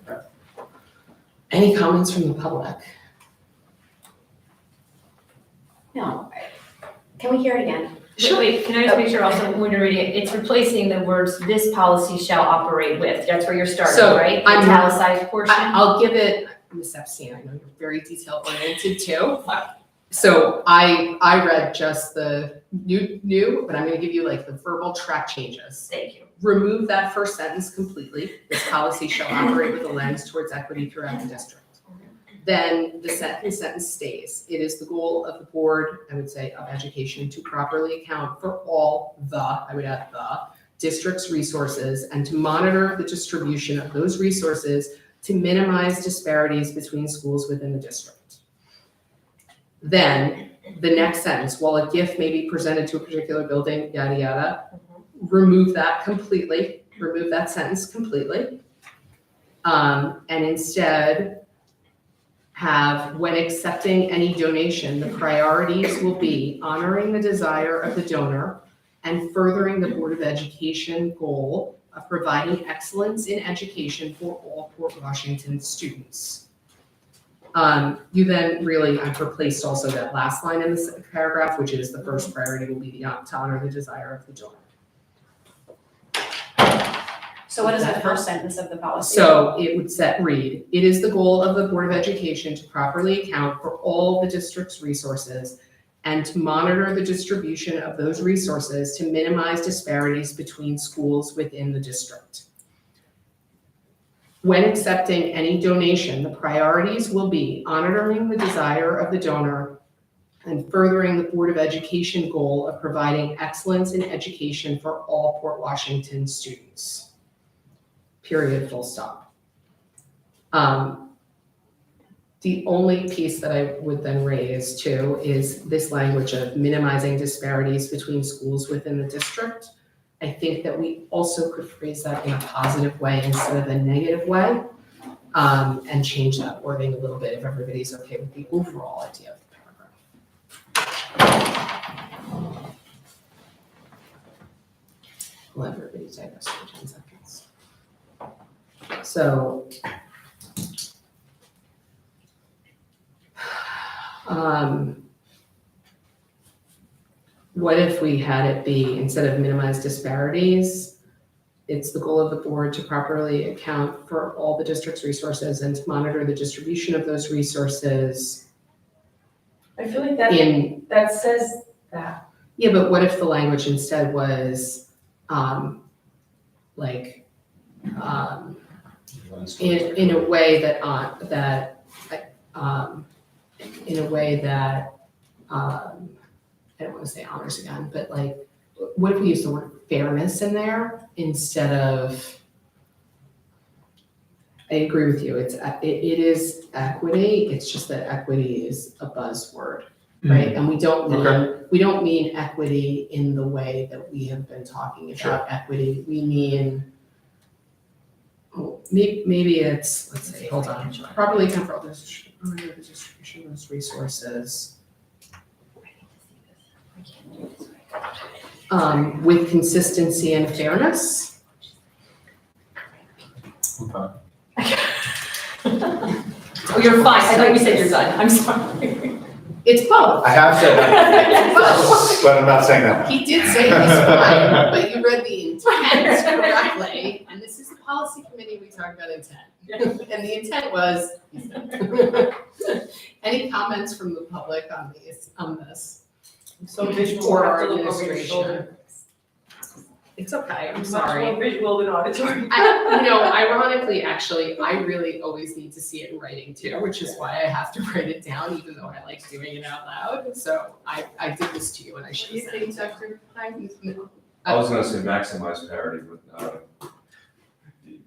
Any comments from the public? No. Can we hear it again? Sure. Wait, can I just make sure also when you're reading it, it's replacing the words, this policy shall operate with, that's where you're So, starting, right? The I'm- italicized portion? I'll give it, Ms. Epstein, I know you're very detail oriented too. So I read just the new, but I'm gonna give you like the verbal track changes. Thank you. Remove that first sentence completely. This policy shall operate with a lens towards equity throughout the district. Then the second sentence stays. It is the goal of the Board, I would say, of Education to properly account for all I would add the, district's resources and to monitor the distribution of those resources to minimize disparities between schools within the district. Then the next sentence, while a gift may be presented to a particular building, yada, yada, remove that completely, remove that sentence completely. And instead have, when accepting any donation, the priorities will be honoring the desire of the donor and furthering the Board of Education goal of providing excellence in education for all Port Washington students. You then really, I've replaced also that last line in this paragraph, which is the first priority will be to honor the desire of the donor. So what is the first sentence of the policy? So it would read, it is the goal of the Board of Education to properly account for all the district's resources and to monitor the distribution of those resources to minimize disparities between schools within the district. When accepting any donation, the priorities will be honoring the desire of the donor and furthering the Board of Education goal of providing excellence in education for all Port Washington students. Period, full stop. The only piece that I would then raise too is this language of minimizing disparities between schools within the district. I think that we also could phrase that in a positive way instead of a negative way, and change that wording a little bit if everybody's okay with the overall idea of the paragraph. Let everybody digest for 10 seconds. So, what if we had it be, instead of minimize disparities, it's the goal of the board to properly account for all the district's resources and to monitor the distribution of those resources I feel like in, that says that. yeah, but what if the language instead was, in a way that, in a way that, I don't want to say honors again, but like, what if we use the word fairness in there instead of, I agree with you, it is equity, it's just that equity is a buzzword, right? And we don't mean equity in the way that we have been talking about equity, we mean, maybe it's, let's see, hold on, properly account for all this, the distribution of those resources. With consistency and fairness. Okay. Oh, you're fine, I thought you said you're done, I'm sorry. It's both. I have said that, but I'm not saying that. He did say he's fine, but you read the intent correctly, and this is the policy committee, we talked about intent. And the intent was, any comments from the public on this? So visual, Or have our to look over your administration. shoulder. It's okay, I'm Much sorry. more visual than auditory. Ironically, actually, I really always need to see it in writing too, which is why I have to write it down, even though I like doing it out loud. So I did this to you and I should have said it. Dr. Klein? I was gonna say maximize parity with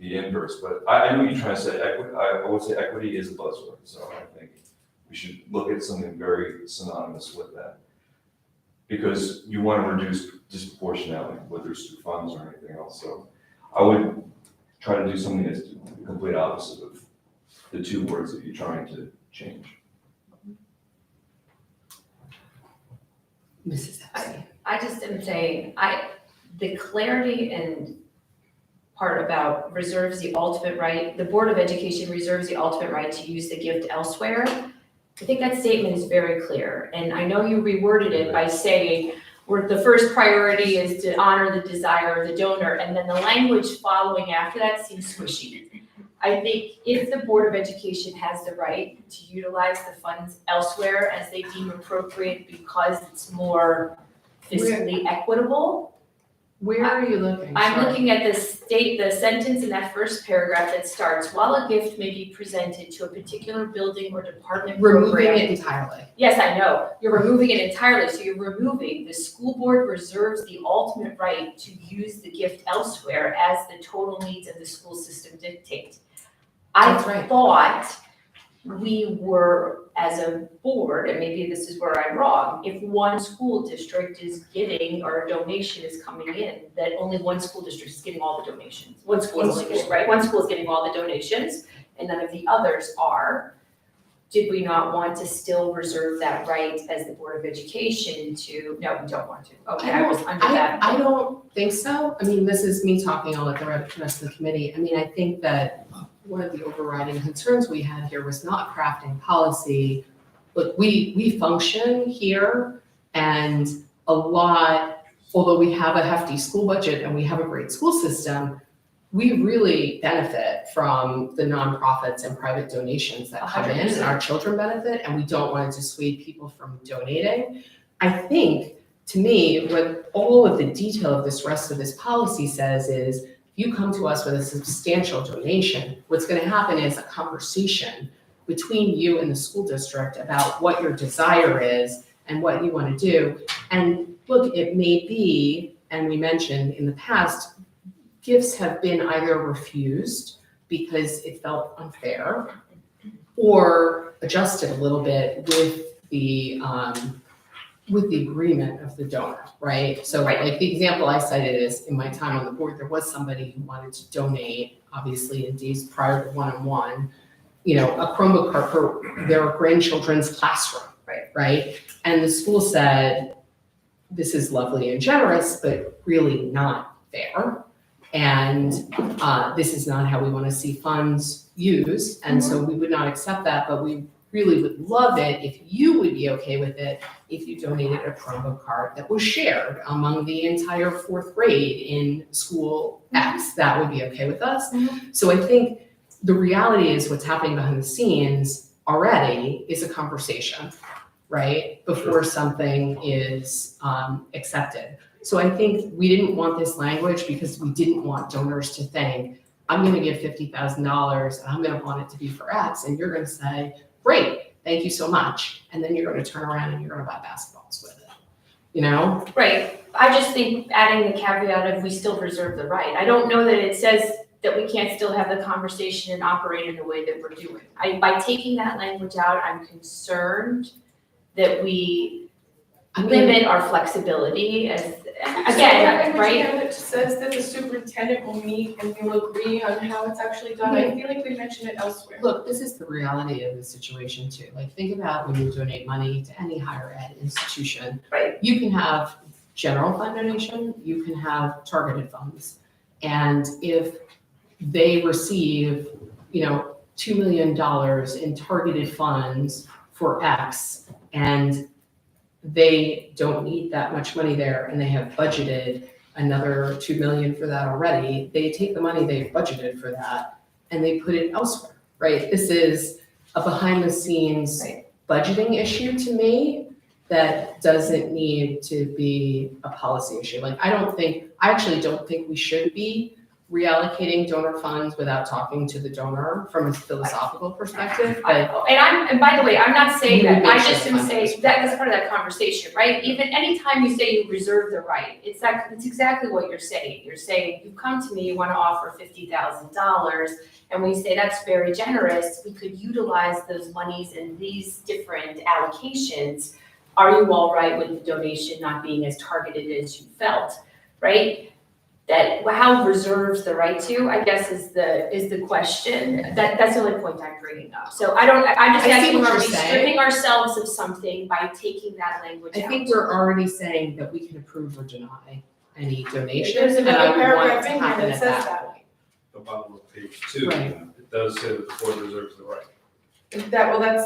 the inverse, but I know what you're trying to say. Equity, I would say equity is a buzzword, so I think we should look at something very synonymous with that. Because you want to reduce disproportionality, whether it's through funds or anything else. So I would try to do something that's the complete opposite of the two words that you're trying to change. Mrs. Epstein. I just didn't say, the clarity and part about reserves the ultimate right, the Board of Education reserves the ultimate right to use the gift elsewhere. I think that statement is very clear, and I know you reworded it by saying, the first priority is to honor the desire of the donor, and then the language following after that seems squishy. I think if the Board of Education has the right to utilize the funds elsewhere as they deem appropriate because it's more fiscally equitable. Where are you looking? I'm Sorry. looking at the sentence in that first paragraph that starts, while a gift may be presented to a particular building or department Removing program. it entirely. Yes, I know, you're removing it entirely, so you're removing, the school board reserves the ultimate right to use the gift elsewhere as the total needs of the school system dictate. That's I right. thought we were, as a board, and maybe this is where I'm wrong, if one school district is getting, or a donation is coming in, that only one school district is getting all the donations. One school is only getting, right, one school is getting all the donations, and none of the others are. Did we not want to still reserve that right as the Board of Education to, no, we don't want to, okay, I was under that. I don't think so. I mean, this is me talking, I'll let the rest of the committee. I mean, I think that one of the overriding concerns we had here was not crafting policy. Look, we function here, and a lot, although we have a hefty school budget and we have a great school system, we really benefit from the nonprofits and private donations that come in, and our children benefit, and we don't want to dissuade people from donating. I think, to me, what all of the detail of this rest of this policy says is, if you come to us with a substantial donation, what's going to happen is a conversation between you and the school district about what your desire is and what you want to do. And look, it may be, and we mentioned in the past, gifts have been either refused because it felt unfair or adjusted a little bit with the agreement of the donor, right? So like the example I cited is, in my time on the board, there was somebody who wanted to donate, obviously in days prior to one-on-one, you know, a Chromebook card for their grandchildren's classroom, right? And the school said, this is lovely and generous, but really not fair. And this is not how we want to see funds used. And so we would not accept that, but we really would love it if you would be okay with it if you donated a Chromebook card that was shared among the entire fourth grade in school X. That would be okay with us. So I think the reality is what's happening behind the scenes already is a conversation, right? Before something is accepted. So I think we didn't want this language because we didn't want donors to think, I'm gonna give $50,000 and I'm gonna want it to be for X, and you're gonna say, great, thank you so much. And then you're gonna turn around and you're gonna buy basketballs with it, you know? Right, I just think adding the caveat of we still reserve the right. I don't know that it says that we can't still have the conversation and operate in the way that we're doing. By taking that language out, I'm concerned that we limit our flexibility as, again, right? It says that the superintendent will meet and will agree on how it's actually done. I feel like we mentioned it elsewhere. Look, this is the reality of the situation too. Like, think about when you donate money to any higher ed institution. Right. You can have general fund donation, you can have targeted funds. And if they receive, you know, $2 million in targeted funds for X, and they don't need that much money there, and they have budgeted another $2 million for that already, they take the money they've budgeted for that and they put it elsewhere, right? This is a behind the scenes budgeting issue to me that doesn't need to be a policy issue. Like, I actually don't think we should be reallocating donor funds without talking to the donor from a philosophical perspective, but And by the way, I'm not saying that, I just am Maybe saying that's part of that conversation, right? Even anytime you say you reserve the right, it's exactly what you're saying. You're saying, you come to me, you wanna offer $50,000, and we say that's very generous, we could utilize those monies in these different allocations. Are you all right with the donation not being as targeted as you felt, right? That, how reserves the right to, I guess, is the question. That's the only point I'm bringing up. So I'm just I see asking, what are you're we saying. stripping ourselves of something by taking that language out? I think we're already saying that we can approve or deny any donations, There's and another I would want paragraph it to in here happen that at says that that. point. The bottom of page 2, Right. it does say that the board reserves the right.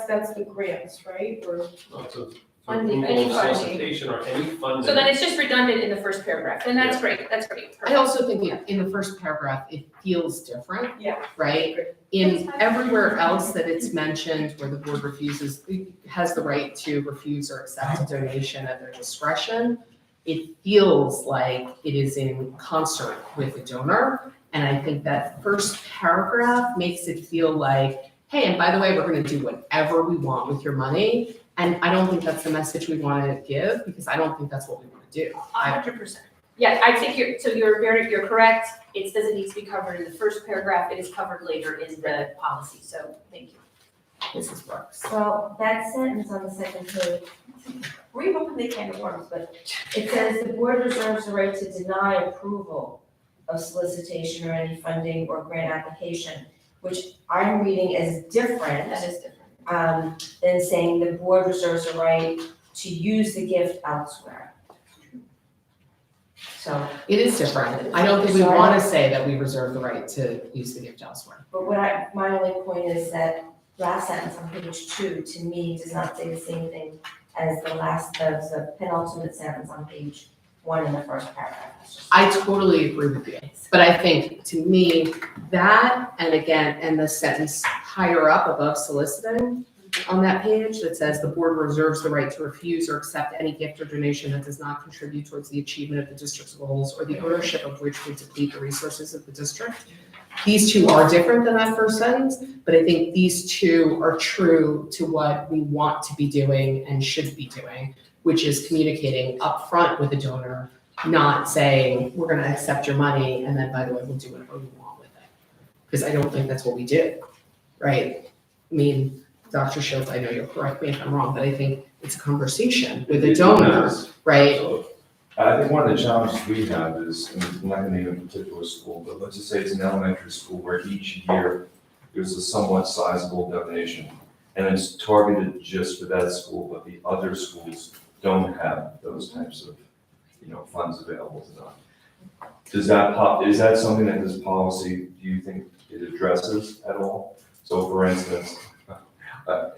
That's the grants, right? Or So Funding, approval any of funding. solicitation or any funding. So then it's just redundant in the first paragraph, and that's great, that's great. I also think in the first paragraph, it feels different. Yeah. Right? In everywhere else that it's mentioned where the board refuses, has the right to refuse or accept a donation at their discretion, it feels like it is in concert with the donor. And I think that first paragraph makes it feel like, hey, and by the way, we're gonna do whatever we want with your money. And I don't think that's the message we wanna give, because I don't think that's what we wanna do. 100%. Yeah, I think you're correct. It doesn't need to be covered in the first paragraph. It is covered later in the policy, so thank you. Mrs. Brooks. Well, that sentence on the second page, reopen the can of worms, but it says the board reserves the right to deny approval of solicitation or any funding or grant application, which I'm reading as different That is different. than saying the board reserves the right to use the gift elsewhere. So, It is different. I don't think we Sorry. wanna say that we reserve the right to use the gift elsewhere. but my only point is that last sentence on page 2, to me, does not say the same thing as the penultimate sentence on page 1 in the first paragraph. It's just- I totally agree with you, but I think, to me, that, and again, and the sentence higher up above soliciting on that page that says the board reserves the right to refuse or accept any gift or donation that does not contribute towards the achievement of the district's goals or the ownership of which would deplete the resources of the district. These two are different than that first sentence, but I think these two are true to what we want to be doing and should be doing, which is communicating upfront with the donor, not saying, we're gonna accept your money, and then, by the way, we'll do whatever we want with it. Because I don't think that's what we do, right? I mean, Dr. Schultz, I know you'll correct me if I'm wrong, but I think it's a conversation with the donor, right? So, I think one of the challenges we have is, and I'm not gonna name a particular school, but let's just say it's an elementary school where each year there's a somewhat sizable donation. And it's targeted just for that school, but the other schools don't have those types of, funds available to them. Is that something that this policy, do you think it addresses at all? So for instance, I'm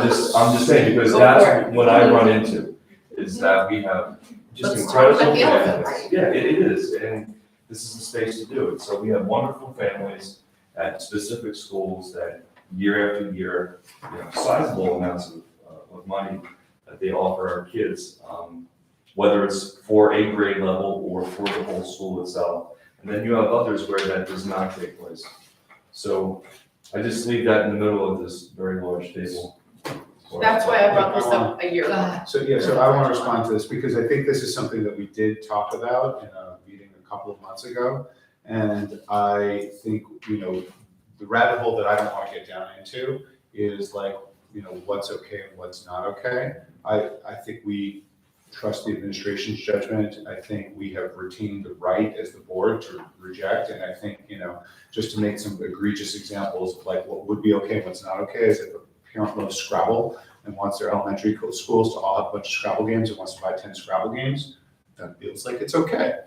just saying, because that's what I run into, is that we have just Let's talk incredible about the elephant, families. Yeah, it is, and this is the space to do it. So we have wonderful families at specific schools that year after year, sizable amounts of money that they offer our kids, whether it's for a grade level or for the whole school itself. And then you have others where that does not take place. So I just leave that in the middle of this very large table. That's why I brought this up a year ago. So I want to respond to this because I think this is something that we did talk about in a meeting a couple of months ago. And I think, the rabbit hole that I don't want to get down into is like, what's okay and what's not okay. I think we trust the administration's judgment. I think we have retained the right as the board to reject. And I think, just to make some egregious examples of like what would be okay and what's not okay is if a parent loves Scrabble and wants their elementary schools to all have a bunch of Scrabble games and wants to buy 10 Scrabble games, that feels like it's okay.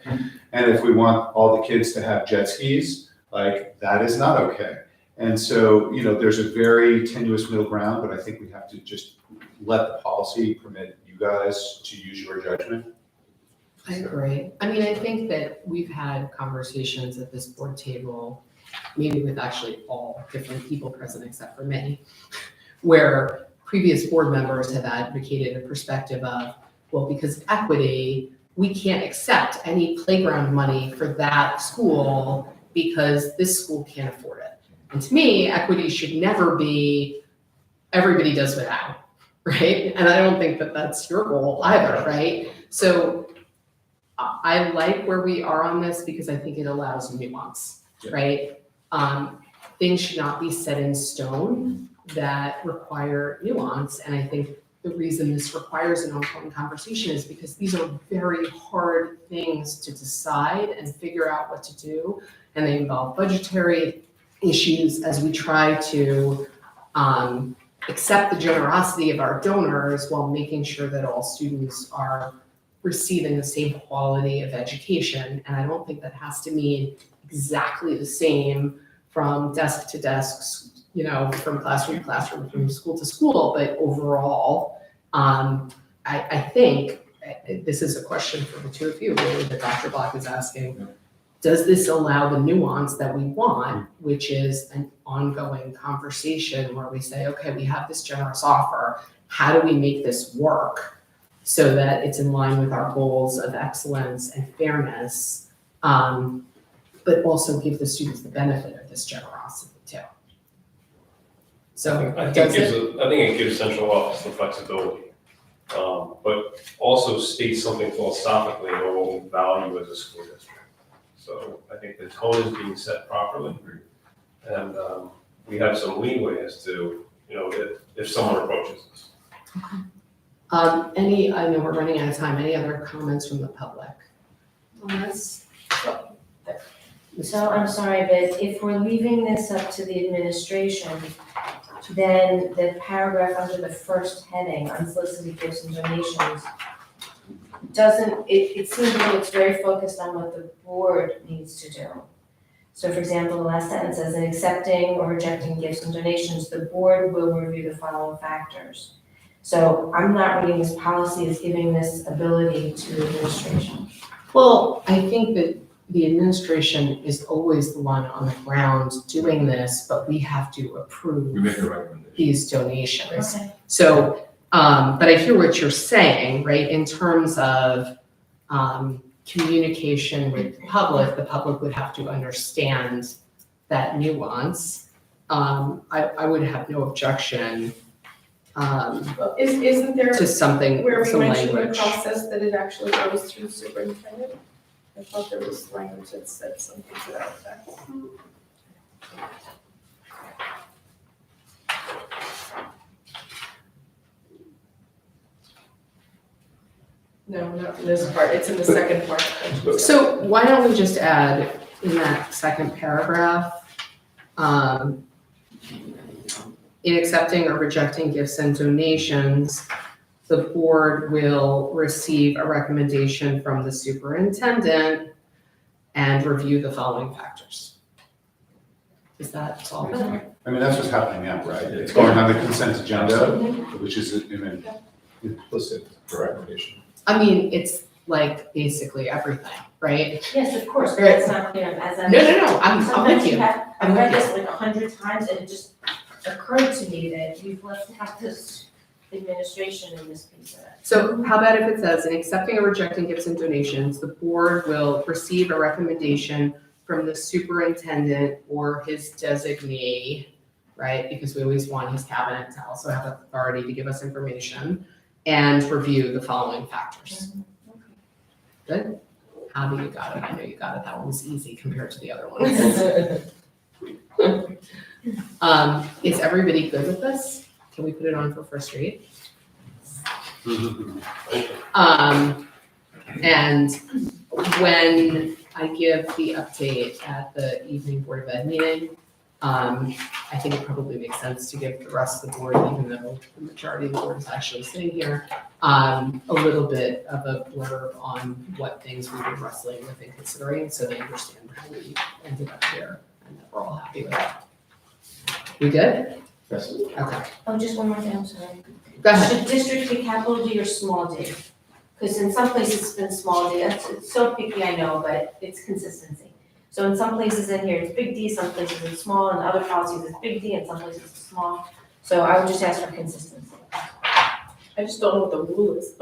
And if we want all the kids to have jet skis, like that is not okay. And so, there's a very tenuous middle ground, but I think we have to just let the policy permit you guys to use your judgment. I agree. I mean, I think that we've had conversations at this board table, maybe with actually all different people present except for me, where previous board members have advocated a perspective of, well, because of equity, we can't accept any playground money for that school because this school can't afford it. And to me, equity should never be everybody does without, right? And I don't think that that's your goal either, right? So I like where we are on this because I think it allows nuance, right? Things should not be set in stone that require nuance. And I think the reason this requires an ongoing conversation is because these are very hard things to decide and figure out what to do. And they involve budgetary issues as we try to accept the generosity of our donors while making sure that all students are receiving the same quality of education. And I don't think that has to mean exactly the same from desk to desk, you know, from classroom to classroom, from school to school, but overall, I think, this is a question for the two of you, really, that Dr. Block is asking. Does this allow the nuance that we want, which is an ongoing conversation where we say, okay, we have this generous offer, how do we make this work so that it's in line with our goals of excellence and fairness, but also give the students the benefit of this generosity too? So I does think it? it gives central office the flexibility, but also states something philosophically about what we value as a school district. So I think the tone is being set properly, and we have some leeway as to, you know, if someone approaches us. I know we're running out of time, any other comments from the public on this? So I'm sorry, but if we're leaving this up to the administration, then the paragraph under the first heading, unsolicited gifts and donations, it seems like it's very focused on what the board needs to do. So for example, the last sentence says, in accepting or rejecting gifts and donations, the board will review the following factors. So I'm not reading this policy as giving this ability to the administration. Well, I think that the administration is always the one on the ground doing this, but we have to We approve make a recommendation. these donations. Okay. So, but I hear what you're saying, right, in terms of communication with the public would have to understand that nuance. I would have no objection Well, isn't there to something, where we some mentioned the language. process that it actually goes through superintendent? I thought there was language that said something to that effect. No, not in this part, it's in the second part. So why don't we just add in that second paragraph, in accepting or rejecting gifts and donations, the board will receive a recommendation from the superintendent and review the following factors. Is that solved? I mean, that's what's happening now, right? It's going on the consent agenda, which is an implicit recommendation. I mean, it's like basically everything, right? Yes, of course, but it's not clear as I'm. No, I'm with Sometimes you. I've read this like 100 times and it just occurred to me that we've left out this administration in this piece of it. So how about if it says, in accepting or rejecting gifts and donations, the board will receive a recommendation from the superintendent or his designee, right? Because we always want his cabinet to also have authority to give us information and review the following factors. Good? How do you got it? I know you got it. That one was easy compared to the other ones. Is everybody good with this? Can we put it on for first read? And when I give the update at the evening Board of Ed meeting, I think it probably makes sense to give the rest of the board, even though the majority of the board is actually sitting here, a little bit of a blurb on what things we were wrestling with and considering, so they understand how we ended up here and that we're all happy with it. We good? Yes. Okay, Oh, just one more thing, I'm sorry. go ahead. Should district be capital D or small d? Because in some places it's been small d, it's so picky, I know, but it's consistency. So in some places in here it's big D, some places it's small, and other policies it's big D, and some places it's small. So I would just ask for consistency. I just don't know what the rule is.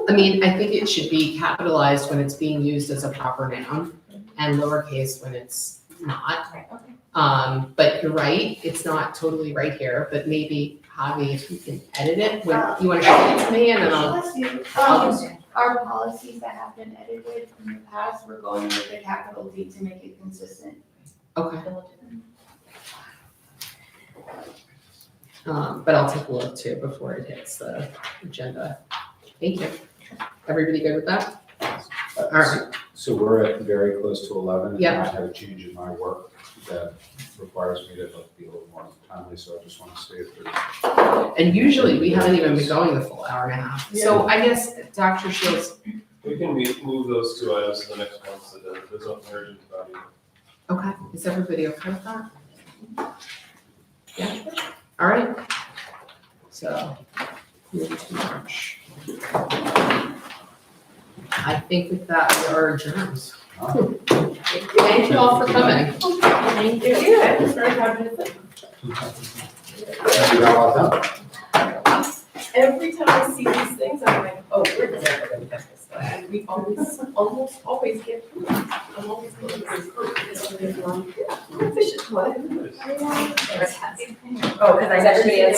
I mean, I think it should be capitalized when it's being used as a proper noun and lowercase when it's not. Right, okay. But you're right, it's not totally right here, but maybe Javi, if you can edit it, when you wanna show it to me and then I'll. Bless you. Our policies that have been edited in the past, we're going with a capital D to make it consistent. Okay. But I'll take a look too before it hits the agenda. Thank you. Everybody good with that? All right. So we're at very close to 11. and Yeah. I have a change in my work that requires me to be a little more timely, so I just want to stay at 30. And usually we haven't even been going the full hour and a half. So I guess, Dr. Shields, We can move those two items to the next one, so that there's nothing urgent about Okay, is everybody okay with that? Yeah, all right. So, move to March. I think with that, we are adjourned. Thank you all for coming. Thank you. I was very happy to think. You got a lot done. Every time I see these things, I'm like, oh, we're never gonna get this. And we almost always get through it. I'm always going to efficient one. Oh, because I never see it.